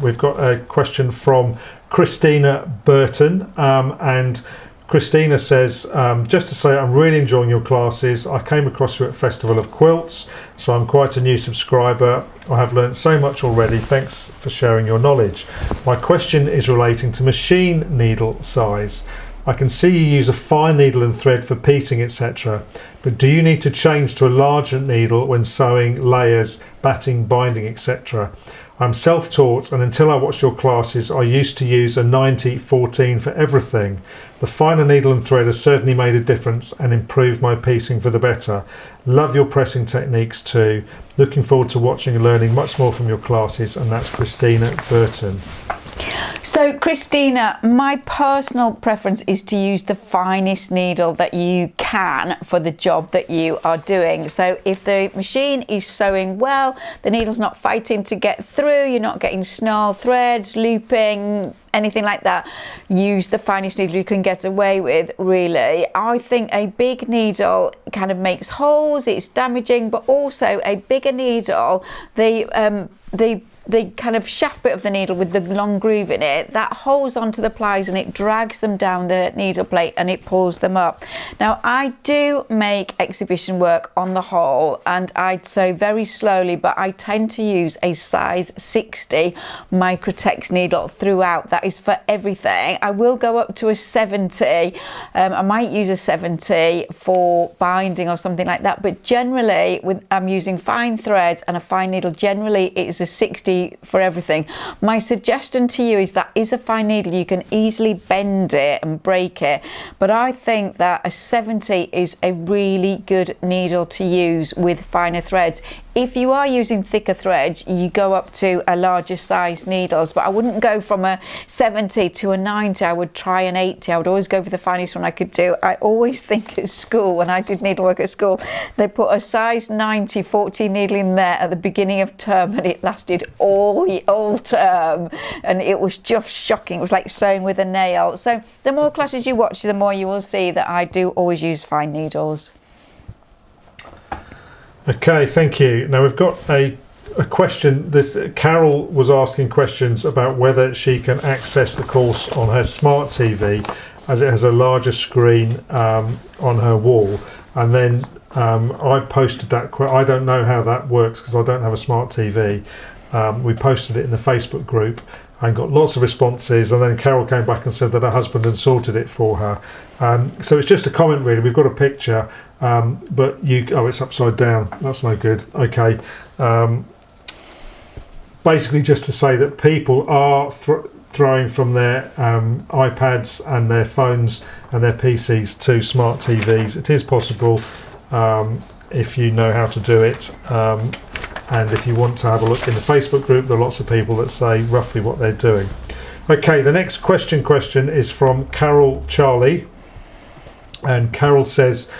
we've got a question from Christina Burton, and Christina says, just to say I'm really enjoying your classes. I came across you at Festival of Quilts, so I'm quite a new subscriber. I have learnt so much already. Thanks for sharing your knowledge. My question is relating to machine needle size. I can see you use a fine needle and thread for piecing, etc. But do you need to change to a larger needle when sewing layers, batting, binding, etc.? I'm self-taught, and until I watched your classes I used to use a 90-14 for everything. The finer needle and thread has certainly made a difference and improved my piecing for the better. Love your pressing techniques too. Looking forward to watching and learning much more from your classes. And that's Christina Burton. So Christina, my personal preference is to use the finest needle that you can for the job that you are doing. So if the machine is sewing well, the needle's not fighting to get through, you're not getting snarl threads, looping, anything like that, use the finest needle you can get away with, really. I think a big needle kind of makes holes, it's damaging, but also a bigger needle, the kind of shaft bit of the needle with the long groove in it, that holds onto the plies and it drags them down the needle plate and it pulls them up. Now I do make exhibition work on the whole, and I sew very slowly, but I tend to use a size 60 Microtex needle throughout. That is for everything. I will go up to a 70. I might use a 70 for binding or something like that, but generally I'm using fine threads and a fine needle. Generally it is a 60 for everything. My suggestion to you is that is a fine needle, you can easily bend it and break it, but I think that a 70 is a really good needle to use with finer threads. If you are using thicker threads, you go up to a larger size needles, but I wouldn't go from a 70 to a 90. I would try an 80. I would always go for the finest one I could do. I always think at school, when I did needlework at school, they put a size 90 14 needle in there at the beginning of term, and it lasted all term, and it was just shocking. It was like sewing with a nail. So the more classes you watch, the more you will see that I do always use fine needles. Okay, thank you. Now we've got a question. Carol was asking questions about whether she can access the course on her smart TV, as it has a larger screen on her wall. And then I posted that. I don't know how that works because I don't have a smart TV. We posted it in the Facebook group and got lots of responses, and then Carol came back and said that her husband had sorted it for her. So it's just a comment really. We've got a picture, but it's upside down. That's no good. Okay. Basically just to say that people are throwing from their iPads and their phones and their PCs to smart TVs. It is possible if you know how to do it. And if you want to have a look in the Facebook group, there are lots of people that say roughly what they're doing. Okay, the next question is from Carol Charlie. And Carol says,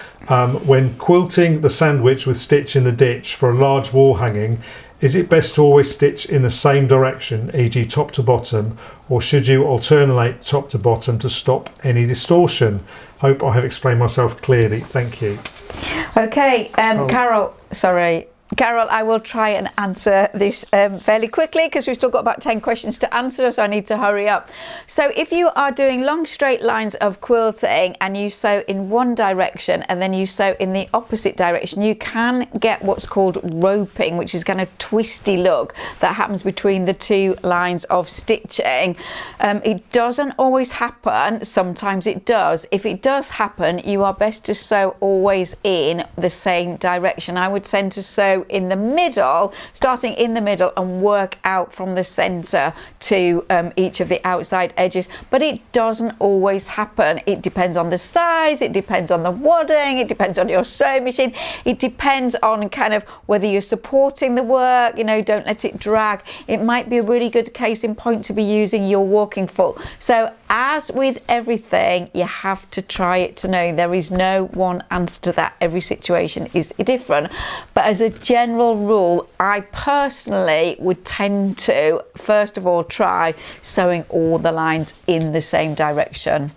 when quilting the sandwich with stitch in the ditch for a large wall hanging, is it best to always stitch in the same direction, e.g. top to bottom, or should you alternate top to bottom to stop any distortion? Hope I have explained myself clearly. Thank you. Okay, Carol, I will try and answer this fairly quickly because we've still got about 10 questions to answer, so I need to hurry up. So if you are doing long straight lines of quilting and you sew in one direction and then you sew in the opposite direction, you can get what's called roping, which is kind of twisty look that happens between the two lines of stitching. It doesn't always happen, sometimes it does. If it does happen, you are best to sew always in the same direction. I would tend to sew go in the middle, starting in the middle, and work out from the center to each of the outside edges. But it doesn't always happen. It depends on the size, it depends on the wadding, it depends on your sewing machine, it depends on kind of whether you're supporting the work, you know, don't let it drag. It might be a really good case in point to be using your walking foot. So as with everything, you have to try it to know. There is no one answer to that. Every situation is different. But as a general rule, I personally would tend to, first of all, try sewing all the lines in the same direction.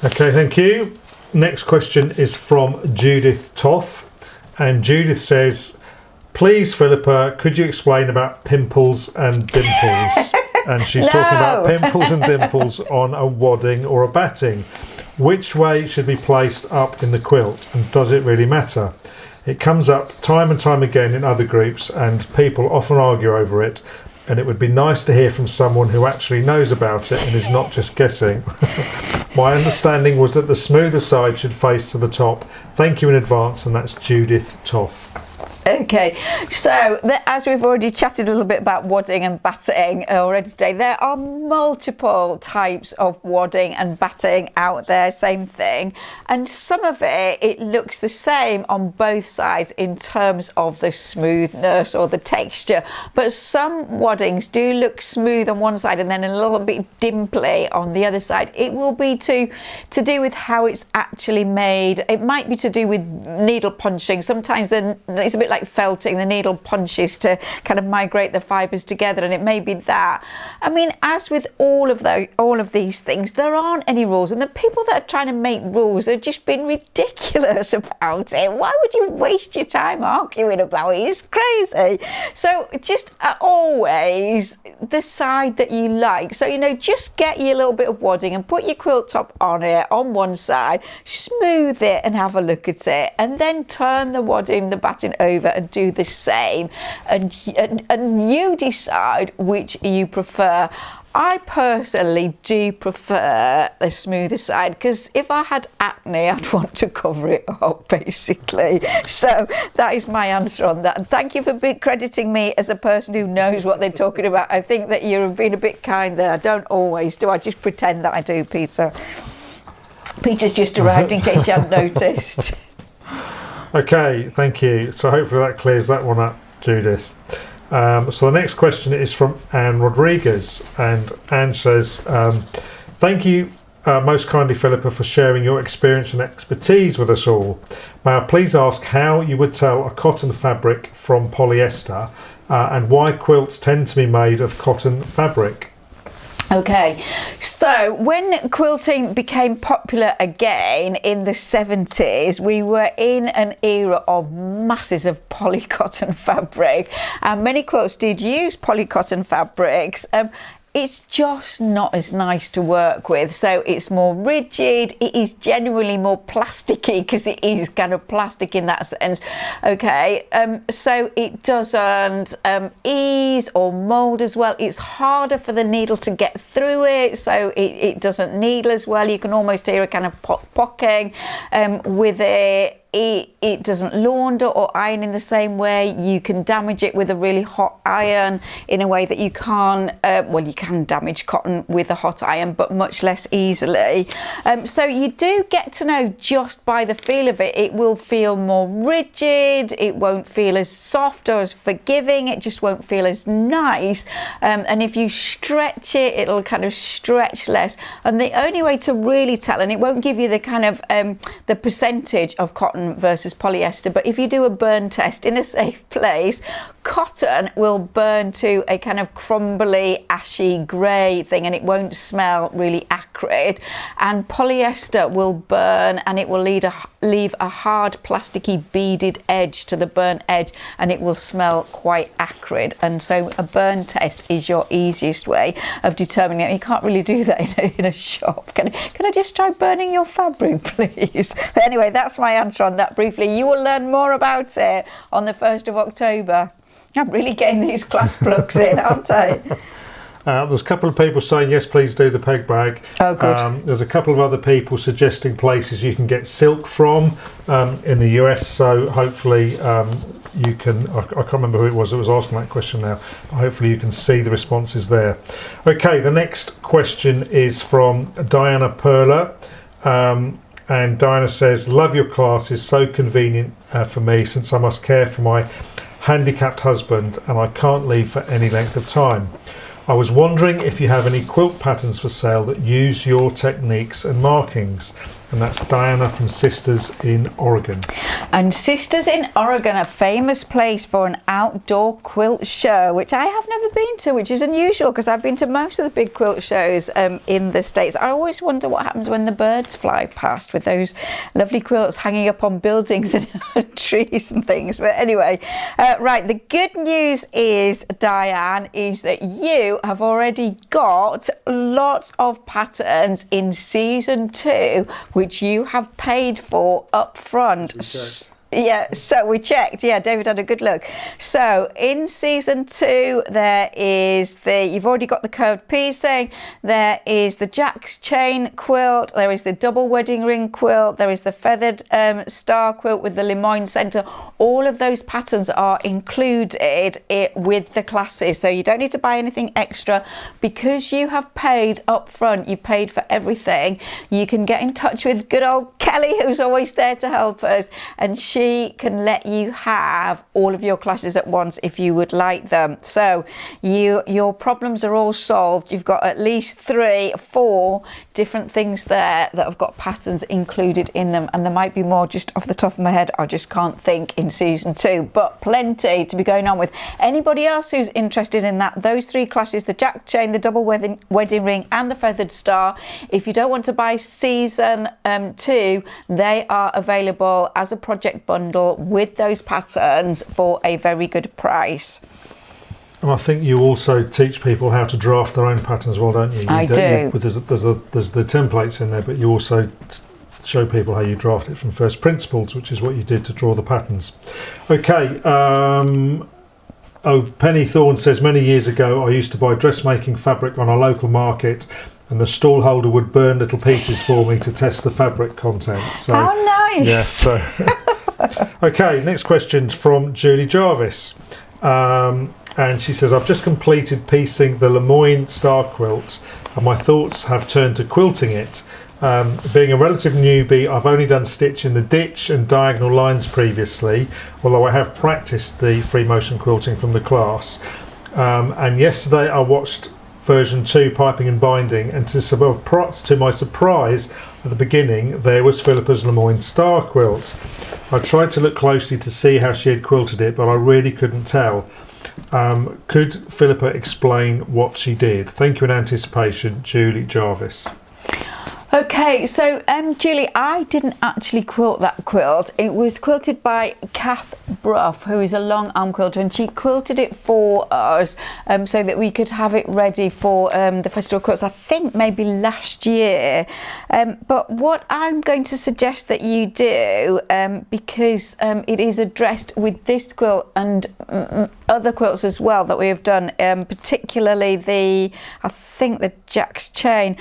Okay, thank you. Next question is from Judith Toth. And Judith says, please, Philippa, could you explain about pimples and dimples? And she's talking about pimples and dimples on a wadding or a batting. Which way should be placed up in the quilt, and does it really matter? It comes up time and time again in other groups, and people often argue over it, and it would be nice to hear from someone who actually knows about it and is not just guessing. My understanding was that the smoother side should face to the top. Thank you in advance, and that's Judith Toth. Okay, so as we've already chatted a little bit about wadding and batting already today, there are multiple types of wadding and batting out there, same thing, and some of it looks the same on both sides in terms of the smoothness or the texture, but some waddings do look smooth on one side and then a little bit dimply on the other side. It will be to do with how it's actually made. It might be to do with needle punching. Sometimes it's a bit like felting, the needle punches to kind of migrate the fibers together, and it may be that. I mean, as with all of these things, there aren't any rules, and the people that are trying to make rules have just been ridiculous about it. Why would you waste your time arguing about it? It's crazy. So just always the side that you like. So, you know, just get your little bit of wadding and put your quilt top on it on one side, smooth it and have a look at it, and then turn the wadding, the batting over and do the same, and you decide which you prefer. I personally do prefer the smoother side, because if I had acne, I'd want to cover it up, basically. So that is my answer on that. And thank you for crediting me as a person who knows what they're talking about. I think that you've been a bit kind there. I don't always do. I just pretend that I do, Peter. Peter's just arrived in case you hadn't noticed. Okay, thank you. So hopefully that clears that one up, Judith. So the next question is from Anne Rodriguez, and Anne says, thank you most kindly, Philippa, for sharing your experience and expertise with us all. May I please ask how you would tell a cotton fabric from polyester, and why quilts tend to be made of cotton fabric? Okay, so when quilting became popular again in the 70s, we were in an era of masses of polycotton fabric, and many quilts did use polycotton fabrics. It's just not as nice to work with, so it's more rigid. It is genuinely more plasticky, because it is kind of plastic in that sense. Okay, so it doesn't ease or mold as well. It's harder for the needle to get through it, so it doesn't needle as well. You can almost hear a kind of pocking with it. It doesn't launder or iron in the same way. You can damage it with a really hot iron in a way that you can't, well, you can damage cotton with a hot iron, but much less easily. So you do get to know just by the feel of it. It will feel more rigid. It won't feel as soft or as forgiving. It just won't feel as nice. And if you stretch it, it'll kind of stretch less. And the only way to really tell, and it won't give you the kind of the percentage of cotton versus polyester, but if you do a burn test in a safe place, cotton will burn to a kind of crumbly, ashy grey thing, and it won't smell really acrid. And polyester will burn, and it will leave a hard, plasticky, beaded edge to the burnt edge, and it will smell quite acrid. And so a burn test is your easiest way of determining it. You can't really do that in a shop. Can I just try burning your fabric, please? But anyway, that's my answer on that briefly. You will learn more about it on the 1st of October. I'm really getting these class plugs in, aren't I? There's a couple of people saying yes, please do the peg bag. Oh, good. There's a couple of other people suggesting places you can get silk from in the US. So hopefully you can. I can't remember who it was that was asking that question now. Hopefully you can see the responses there. Okay, the next question is from Diana Perler. And Diana says, love your classes, so convenient for me since I must care for my handicapped husband and I can't leave for any length of time. I was wondering if you have any quilt patterns for sale that use your techniques and markings. And that's Diana from Sisters in Oregon. And Sisters in Oregon, a famous place for an outdoor quilt show, which I have never been to, which is unusual because I've been to most of the big quilt shows in the States. I always wonder what happens when the birds fly past with those lovely quilts hanging up on buildings and trees and things. But anyway, right, the good news is, Diane, is that you have already got lots of patterns in season 2, which you have paid for up front. Yeah, so we checked. Yeah, David had a good look. So in season 2, there is you've already got the curved piecing, there is the Jack's chain quilt, there is the double wedding ring quilt, there is the feathered star quilt with the Lemoyne centre. All of those patterns are included with the classes, so you don't need to buy anything extra because you have paid up front. You paid for everything. You can get in touch with good old Kelly, who's always there to help us, and she can let you have all of your classes at once if you would like them. So your problems are all solved. You've got at least 3 or 4 different things there that have got patterns included in them, and there might be more just off the top of my head. I just can't think in season 2, but plenty to be going on with. Anybody else who's interested in that, those 3 classes, the Jack chain, the double wedding ring and the feathered star, if you don't want to buy season 2, they are available as a project bundle with those patterns for a very good price. And I think you also teach people how to draft their own patterns as well, don't you? I do. There's the templates in there, but you also show people how you draft it from first principles, which is what you did to draw the patterns. Okay. Penny Thorne says, many years ago I used to buy dressmaking fabric on a local market, and the stall holder would burn little pieces for me to test the fabric content. So, how nice! Yeah, so okay, next question from Julie Jarvis. And she says, I've just completed piecing the Lemoyne star quilt and my thoughts have turned to quilting it. Being a relative newbie, I've only done stitch in the ditch and diagonal lines previously, although I have practiced the free motion quilting from the class. And yesterday I watched version 2, piping and binding, and to my surprise at the beginning there was Philippa's Lemoyne star quilt. I tried to look closely to see how she had quilted it, but I really couldn't tell. Could Philippa explain what she did? Thank you in anticipation, Julie Jarvis. Okay, so Julie, I didn't actually quilt that quilt. It was quilted by Kath Brough, who is a long arm quilter, and she quilted it for us so that we could have it ready for the Festival of Quilts, I think maybe last year. But what I'm going to suggest that you do, because it is addressed with this quilt and other quilts as well that we have done, particularly the Jack's chain.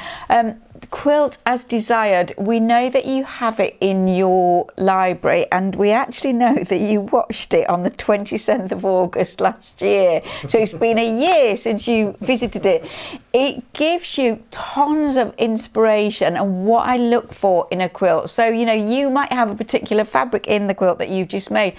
Quilt as desired, we know that you have it in your library, and we actually know that you watched it on the 27th of August last year, so it's been a year since you visited it. It gives you tons of inspiration and what I look for in a quilt. So you might have a particular fabric in the quilt that you've just made.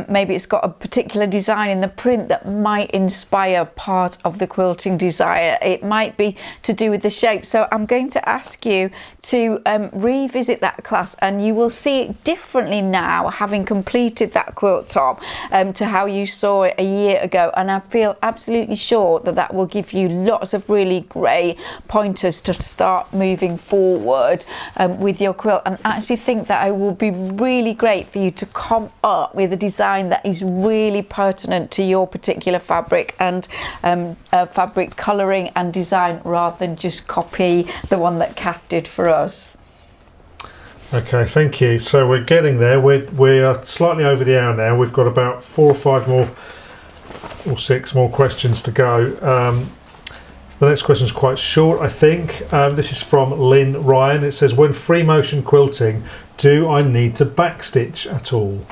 Maybe it's got a particular design in the print that might inspire part of the quilting desire. It might be to do with the shape. So I'm going to ask you to revisit that class, and you will see it differently now, having completed that quilt top, to how you saw it a year ago. And I feel absolutely sure that that will give you lots of really great pointers to start moving forward with your quilt. And I actually think that it will be really great for you to come up with a design that is really pertinent to your particular fabric and fabric colouring and design, rather than just copy the one that Kath did for us. Okay, thank you. So we're getting there. We are slightly over the hour now. We've got about 4 or 5 more or 6 more questions to go. The next question is quite short, I think. This is from Lynn Ryan. It says, when free motion quilting, do I need to backstitch at all?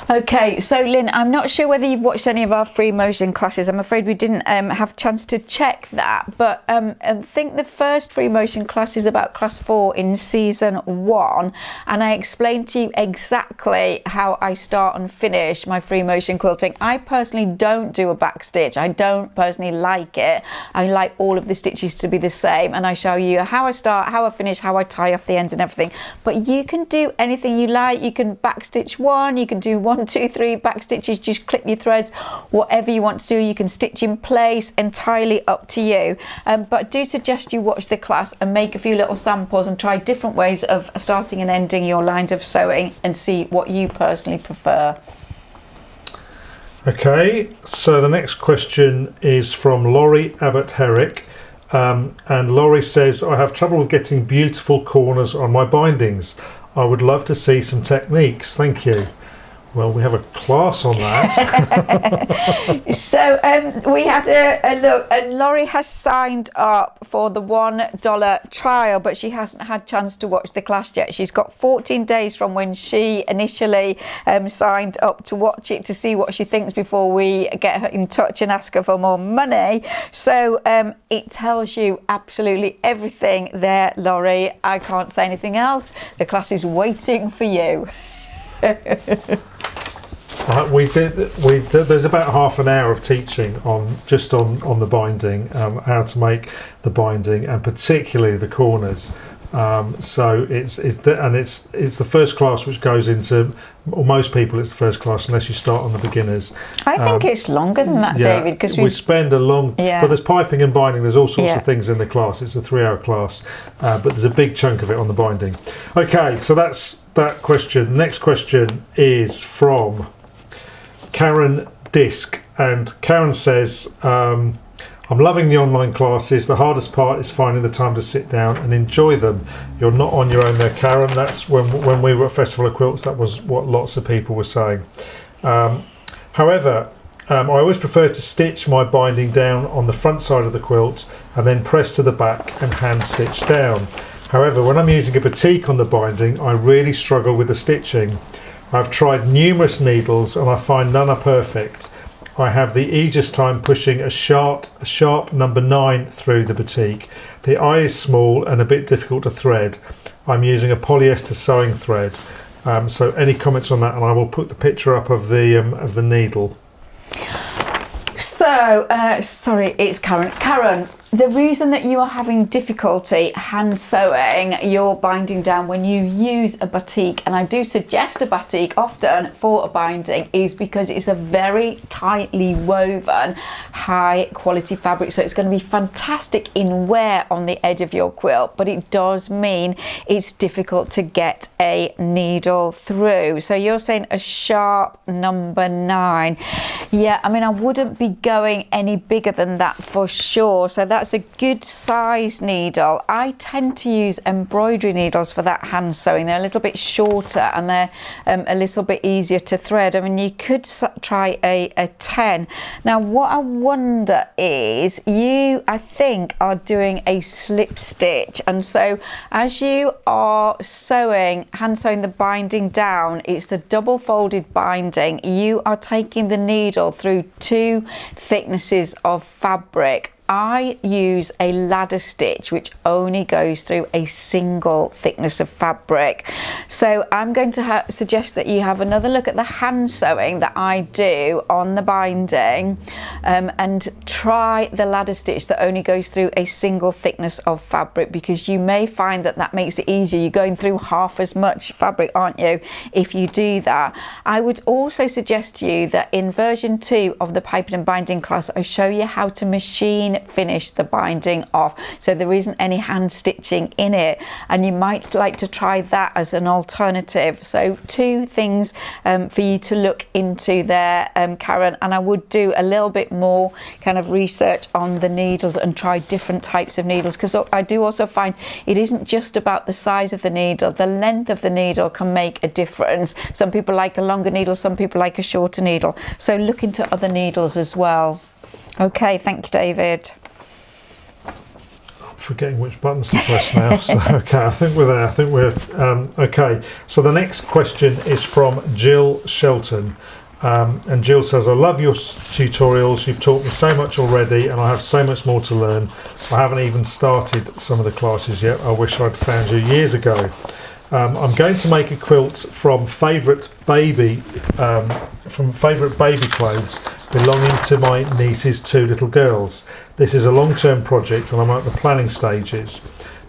Okay, so Lynn, I'm not sure whether you've watched any of our free motion classes. I'm afraid we didn't have a chance to check that, but I think the first free motion class is about class 4 in season 1, and I explained to you exactly how I start and finish my free motion quilting. I personally don't do a backstitch. I don't personally like it. I like all of the stitches to be the same, and I show you how I start, how I finish, how I tie off the ends and everything. But you can do anything you like. You can backstitch 1, you can do 1, 2, 3 back stitches, just clip your threads, whatever you want to do. You can stitch in place, entirely up to you. But I do suggest you watch the class and make a few little samples and try different ways of starting and ending your lines of sewing and see what you personally prefer. Okay, so the next question is from Laurie Abbott Herrick. And Laurie says, I have trouble with getting beautiful corners on my bindings. I would love to see some techniques. Thank you. Well, we have a class on that. So we had a look, and Laurie has signed up for the $1 trial, but she hasn't had a chance to watch the class yet. She's got 14 days from when she initially signed up to watch it to see what she thinks before we get her in touch and ask her for more money. So it tells you absolutely everything there, Laurie. I can't say anything else. The class is waiting for you. There's about half an hour of teaching on the binding, how to make the binding, and particularly the corners. So it's the first class which goes into, or most people it's the first class unless you start on the beginners. I think it's longer than that, yeah, David, because we spend a long. Yeah. Well, there's piping and binding. There's all sorts Yeah. of things in the class. It's a 3-hour class, but there's a big chunk of it on the binding. Okay, so that's that question. Next question is from Karen Disk, and Karen says, I'm loving the online classes. The hardest part is finding the time to sit down and enjoy them. You're not on your own there, Karen. That's when we were at Festival of Quilts, that was what lots of people were saying. However, I always prefer to stitch my binding down on the front side of the quilt and then press to the back and hand stitch down. However, when I'm using a batik on the binding, I really struggle with the stitching. I've tried numerous needles and I find none are perfect. I have the easiest time pushing a sharp number 9 through the batik. The eye is small and a bit difficult to thread. I'm using a polyester sewing thread. So any comments on that, and I will put the picture up of the needle. So, sorry, it's Karen. Karen, the reason that you are having difficulty hand sewing your binding down when you use a batik, and I do suggest a batik often for a binding, is because it's a very tightly woven, high quality fabric. So it's going to be fantastic in wear on the edge of your quilt, but it does mean it's difficult to get a needle through. So you're saying a sharp number 9. Yeah, I mean, I wouldn't be going any bigger than that for sure. So that's a good size needle. I tend to use embroidery needles for that hand sewing. They're a little bit shorter and they're a little bit easier to thread. I mean, you could try a 10. Now, what I wonder is, you, I think, are doing a slip stitch, and so as you are sewing, hand sewing the binding down, it's the double folded binding. You are taking the needle through 2 thicknesses of fabric. I use a ladder stitch which only goes through a single thickness of fabric. So I'm going to suggest that you have another look at the hand sewing that I do on the binding, and try the ladder stitch that only goes through a single thickness of fabric, because you may find that that makes it easier. You're going through half as much fabric, aren't you, if you do that. I would also suggest to you that in version 2 of the piping and binding class, I show you how to machine finish the binding off, so there isn't any hand stitching in it, and you might like to try that as an alternative. So 2 things for you to look into there, Karen, and I would do a little bit more kind of research on the needles and try different types of needles, because I do also find it isn't just about the size of the needle. The length of the needle can make a difference. Some people like a longer needle, some people like a shorter needle, so look into other needles as well. Okay, thank you, David. forgetting which buttons to press now. So, okay, I think we're there. I think we're okay. So the next question is from Jill Shelton. And Jill says, I love your tutorials. You've taught me so much already and I have so much more to learn. I haven't even started some of the classes yet. I wish I'd found you years ago. I'm going to make a quilt from favourite baby clothes belonging to my niece's 2 little girls. This is a long-term project and I'm at the planning stages.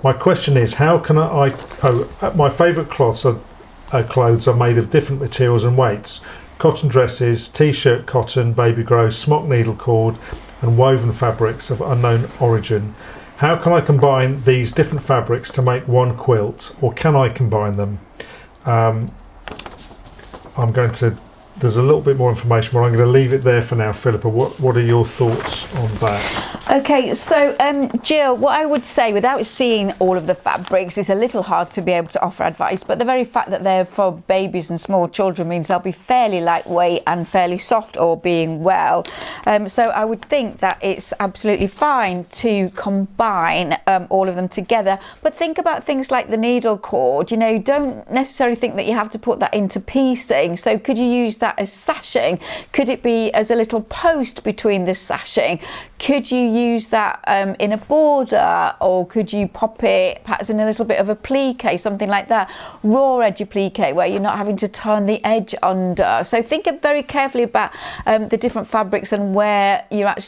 My question is, how can my favourite clothes are made of different materials and weights. Cotton dresses, t-shirt cotton, baby grow, smock needle cord and woven fabrics of unknown origin. How can I combine these different fabrics to make one quilt, or can I combine them? There's a little bit more information, but I'm going to leave it there for now. Philippa, what are your thoughts on that? Okay, so Jill, what I would say, without seeing all of the fabrics, it's a little hard to be able to offer advice, but the very fact that they're for babies and small children means they'll be fairly lightweight and fairly soft, all being well. So I would think that it's absolutely fine to combine all of them together, but think about things like the needle cord. You know, don't necessarily think that you have to put that into piecing. So could you use that as sashing? Could it be as a little post between the sashing? Could you use that in a border, or could you pop it perhaps in a little bit of a plique, something like that? Raw edge applique where you're not having to turn the edge under. So think very carefully about the different fabrics and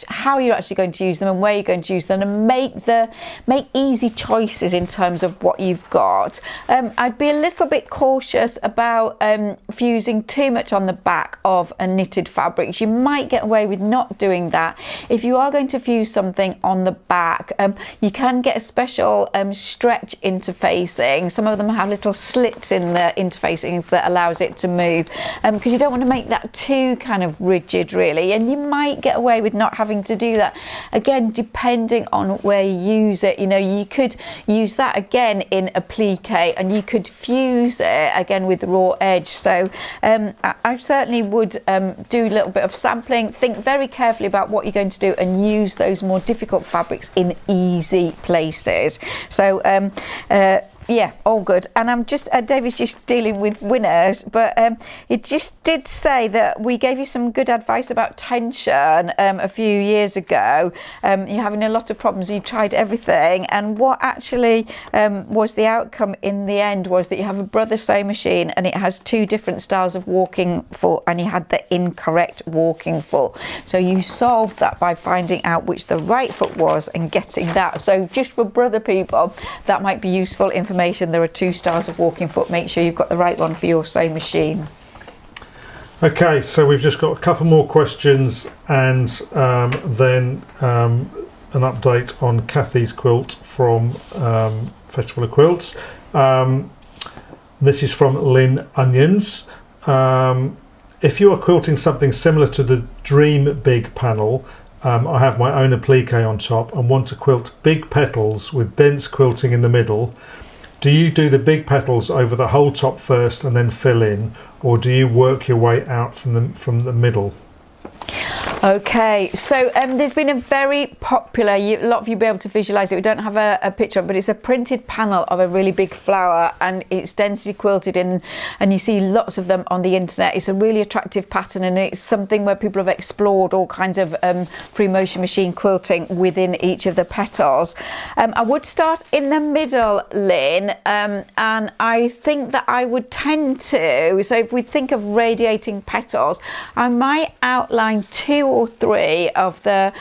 how you're actually going to use them and where you're going to use them, and make easy choices in terms of what you've got. I'd be a little bit cautious about fusing too much on the back of a knitted fabric. You might get away with not doing that. If you are going to fuse something on the back, you can get a special stretch interfacing. Some of them have little slits in the interfacing that allows it to move, because you don't want to make that too kind of rigid really, and you might get away with not having to do that. Again, depending on where you use it, you know, you could use that again in a plique and you could fuse it again with the raw edge. So I certainly would do a little bit of sampling, think very carefully about what you're going to do and use those more difficult fabrics in easy places. So yeah, all good. And I'm just David's just dealing with winners, but it just did say that we gave you some good advice about tension a few years ago. You're having a lot of problems, you tried everything, and what actually was the outcome in the end was that you have a brother sewing machine and it has 2 different styles of walking foot, and you had the incorrect walking foot. So you solved that by finding out which the right foot was and getting that. So just for brother people, that might be useful information. There are 2 styles of walking foot. Make sure you've got the right one for your sewing machine. Okay, so we've just got a couple more questions and then an update on Kathy's quilt from Festival of Quilts. This is from Lynn Onions. If you are quilting something similar to the Dream Big panel, I have my own applique on top and want to quilt big petals with dense quilting in the middle. Do you do the big petals over the whole top first and then fill in, or do you work your way out from the middle? Okay, so there's been a very popular, a lot of you will be able to visualise it, we don't have a picture, but it's a printed panel of a really big flower and it's densely quilted in, and you see lots of them on the internet. It's a really attractive pattern and it's something where people have explored all kinds of free motion machine quilting within each of the petals. I would start in the middle, Lynn, and I think that I would tend to, so if we think of radiating petals, I might outline 2 or 3 of the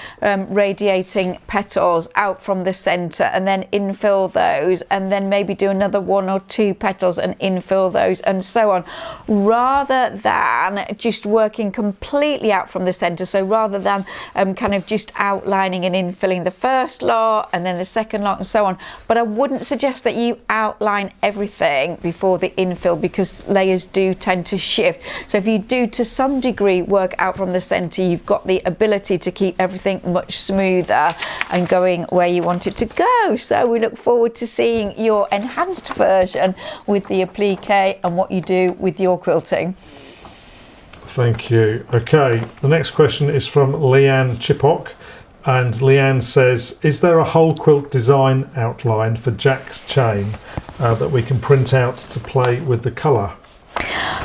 radiating petals out from the centre and then infill those, and then maybe do another 1 or 2 petals and infill those, and so on, rather than just working completely out from the centre. So rather than kind of just outlining and infilling the first lot and then the second lot and so on. But I wouldn't suggest that you outline everything before the infill, because layers do tend to shift. So if you do to some degree work out from the centre, you've got the ability to keep everything much smoother and going where you want it to go. So we look forward to seeing your enhanced version with the applique and what you do with your quilting. Thank you. Okay, the next question is from Leanne Chippock. And Leanne says, is there a whole quilt design outline for Jack's chain that we can print out to play with the colour?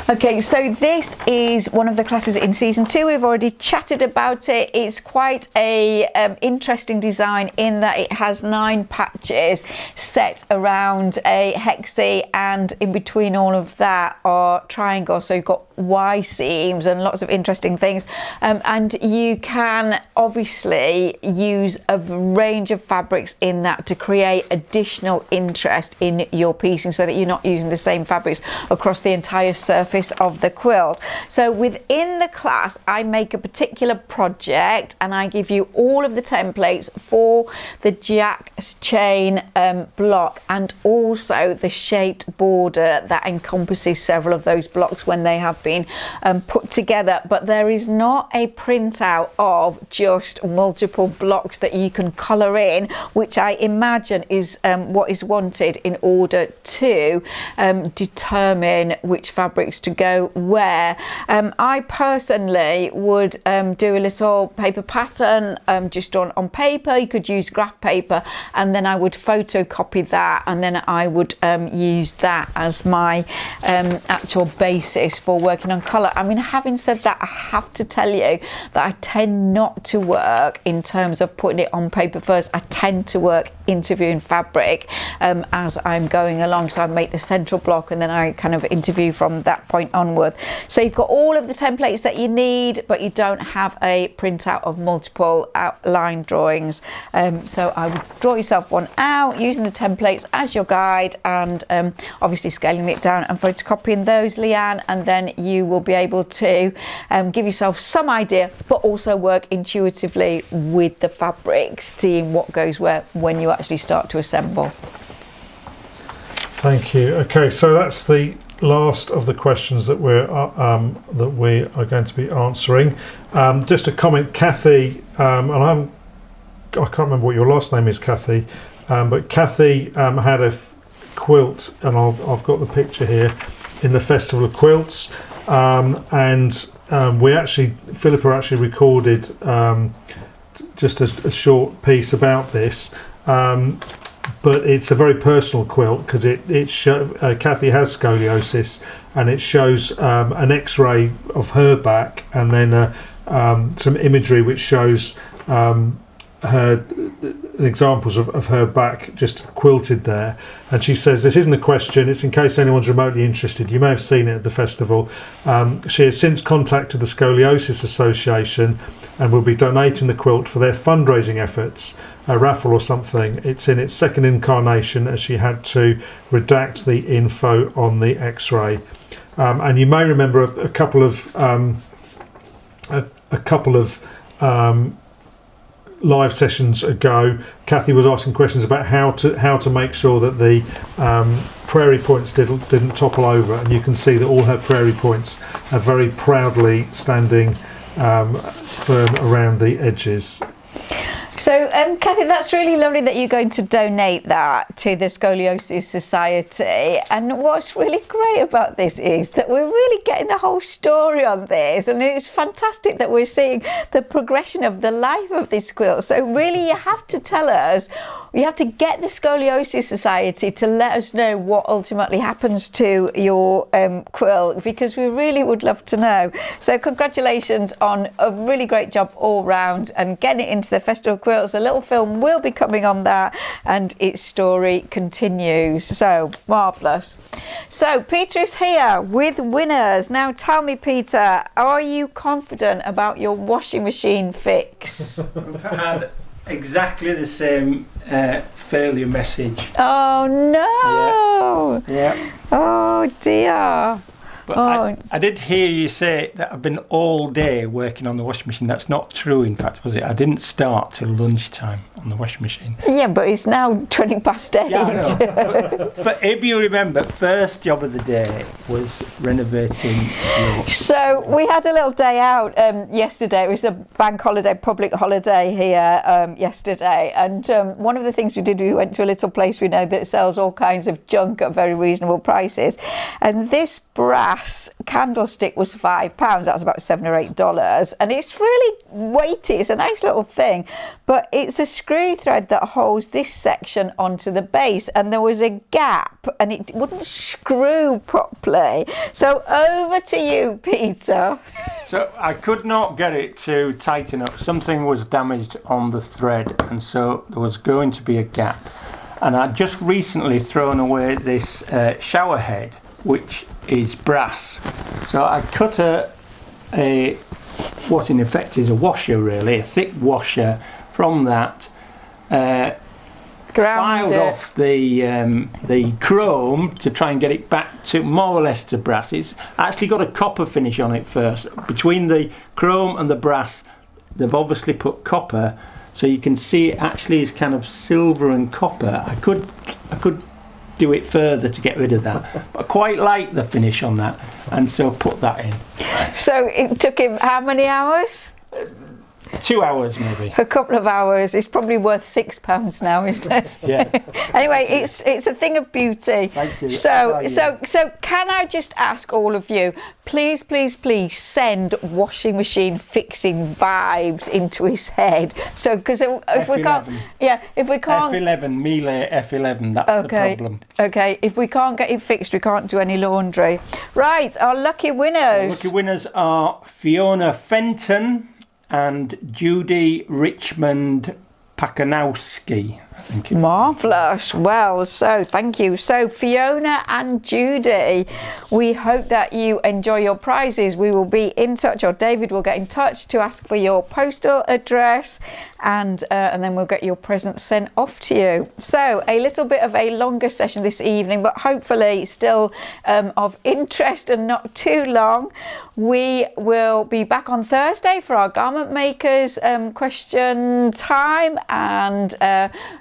Okay, so this is one of the classes in season 2. We've already chatted about it. It's quite a interesting design in that it has 9 patches set around a hexie, and in between all of that are triangles. So you've got Y seams and lots of interesting things. And you can obviously use a range of fabrics in that to create additional interest in your piecing, so that you're not using the same fabrics across the entire surface of the quilt. So within the class, I make a particular project and I give you all of the templates for the Jack's chain block, and also the shaped border that encompasses several of those blocks when they have been put together. But there is not a printout of just multiple blocks that you can colour in, which I imagine is what is wanted in order to determine which fabrics to go where. I personally would do a little paper pattern just on paper. You could use graph paper, and then I would photocopy that, and then I would use that as my actual basis for working on colour. I mean, having said that, I have to tell you that I tend not to work in terms of putting it on paper first. I tend to work interviewing fabric as I'm going along. So I make the central block and then I kind of interview from that point onward. So you've got all of the templates that you need, but you don't have a printout of multiple outline drawings. So I would draw yourself one out using the templates as your guide, and obviously scaling it down and photocopying those, Leanne, and then you will be able to give yourself some idea, but also work intuitively with the fabrics, seeing what goes where when you actually start to assemble. Thank you. Okay, so that's the last of the questions that we are going to be answering. Just a comment, Kathy, and I can't remember what your last name is, Kathy, but Kathy had a quilt, and I've got the picture here, in the Festival of Quilts, and Philippa actually recorded just a short piece about this. But it's a very personal quilt because Kathy has scoliosis, and it shows an X-ray of her back, and then some imagery which shows her examples of her back just quilted there. And she says, this isn't a question, it's in case anyone's remotely interested. You may have seen it at the festival. She has since contacted the Scoliosis Association and will be donating the quilt for their fundraising efforts, a raffle or something. It's in its second incarnation, as she had to redact the info on the X-ray. And you may remember a couple of live sessions ago, Kathy was asking questions about how to make sure that the prairie points didn't topple over, and you can see that all her prairie points are very proudly standing firm around the edges. So, Kathy, that's really lovely that you're going to donate that to the Scoliosis Society. And what's really great about this is that we're really getting the whole story on this. And it's fantastic that we're seeing the progression of the life of this quilt. So really, you have to tell us, you have to get the Scoliosis Society to let us know what ultimately happens to your quilt, because we really would love to know. So congratulations on a really great job all round and getting it into the Festival of Quilts. A little film will be coming on that, and its story continues. So marvellous. So Peter is here with winners. Now tell me, Peter, are you confident about your washing machine fix? We've had exactly the same failure message. Oh no! Yeah. Oh dear. But I did hear you say that I've been all day working on the washing machine. That's not true, in fact, was it? I didn't start till lunchtime on the washing machine. Yeah, but it's now 20 past 8. Yeah, I know. But if you remember, first job of the day was renovating your... So we had a little day out yesterday. It was a bank holiday, public holiday here yesterday. And one of the things we did, we went to a little place we know that sells all kinds of junk at very reasonable prices. And this brass brass candlestick was £5. That's about $7 or $8, and it's really weighty. It's a nice little thing, but it's a screw thread that holds this section onto the base, and there was a gap and it wouldn't screw properly. So over to you, Peter. So I could not get it to tighten up. Something was damaged on the thread, and so there was going to be a gap. And I'd just recently thrown away this shower head, which is brass. So I cut what in effect is a washer, really, a thick washer from that. Filed off the chrome to try and get it back to more or less to brass. It's actually got a copper finish on it first. Between the chrome and the brass, they've obviously put copper, so you can see it actually is kind of silver and copper. I could do it further to get rid of that, but I quite like the finish on that, and so put that in. So it took him how many hours? 2 hours maybe. A couple of hours. It's probably worth £6 now, isn't it? Yeah. Anyway, it's a thing of beauty. Thank you. So can I just ask all of you, please send washing machine fixing vibes into his head. So because if we can't, F11, Miele F11. That's the problem. Okay, if we can't get it fixed, we can't do any laundry. Right, our lucky winners. Lucky winners are Fiona Fenton and Judy Richmond Pakanowski, I think. Marvellous. Well, so thank you. So Fiona and Judy, we hope that you enjoy your prizes. We will be in touch, or David will get in touch to ask for your postal address, and then we'll get your present sent off to you. So a little bit of a longer session this evening, but hopefully still of interest and not too long. We will be back on Thursday for our garment makers question time, and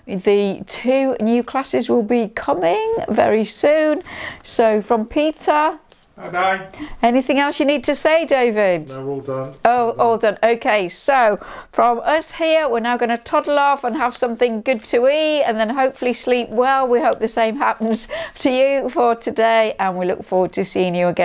the 2 new classes will be coming very soon. So from Peter, bye-bye. Anything else you need to say, David? No, we're all done. Oh, all done. Okay, so from us here, we're now going to toddle off and have something good to eat, and then hopefully sleep well. We hope the same happens to you for today, and we look forward to seeing you again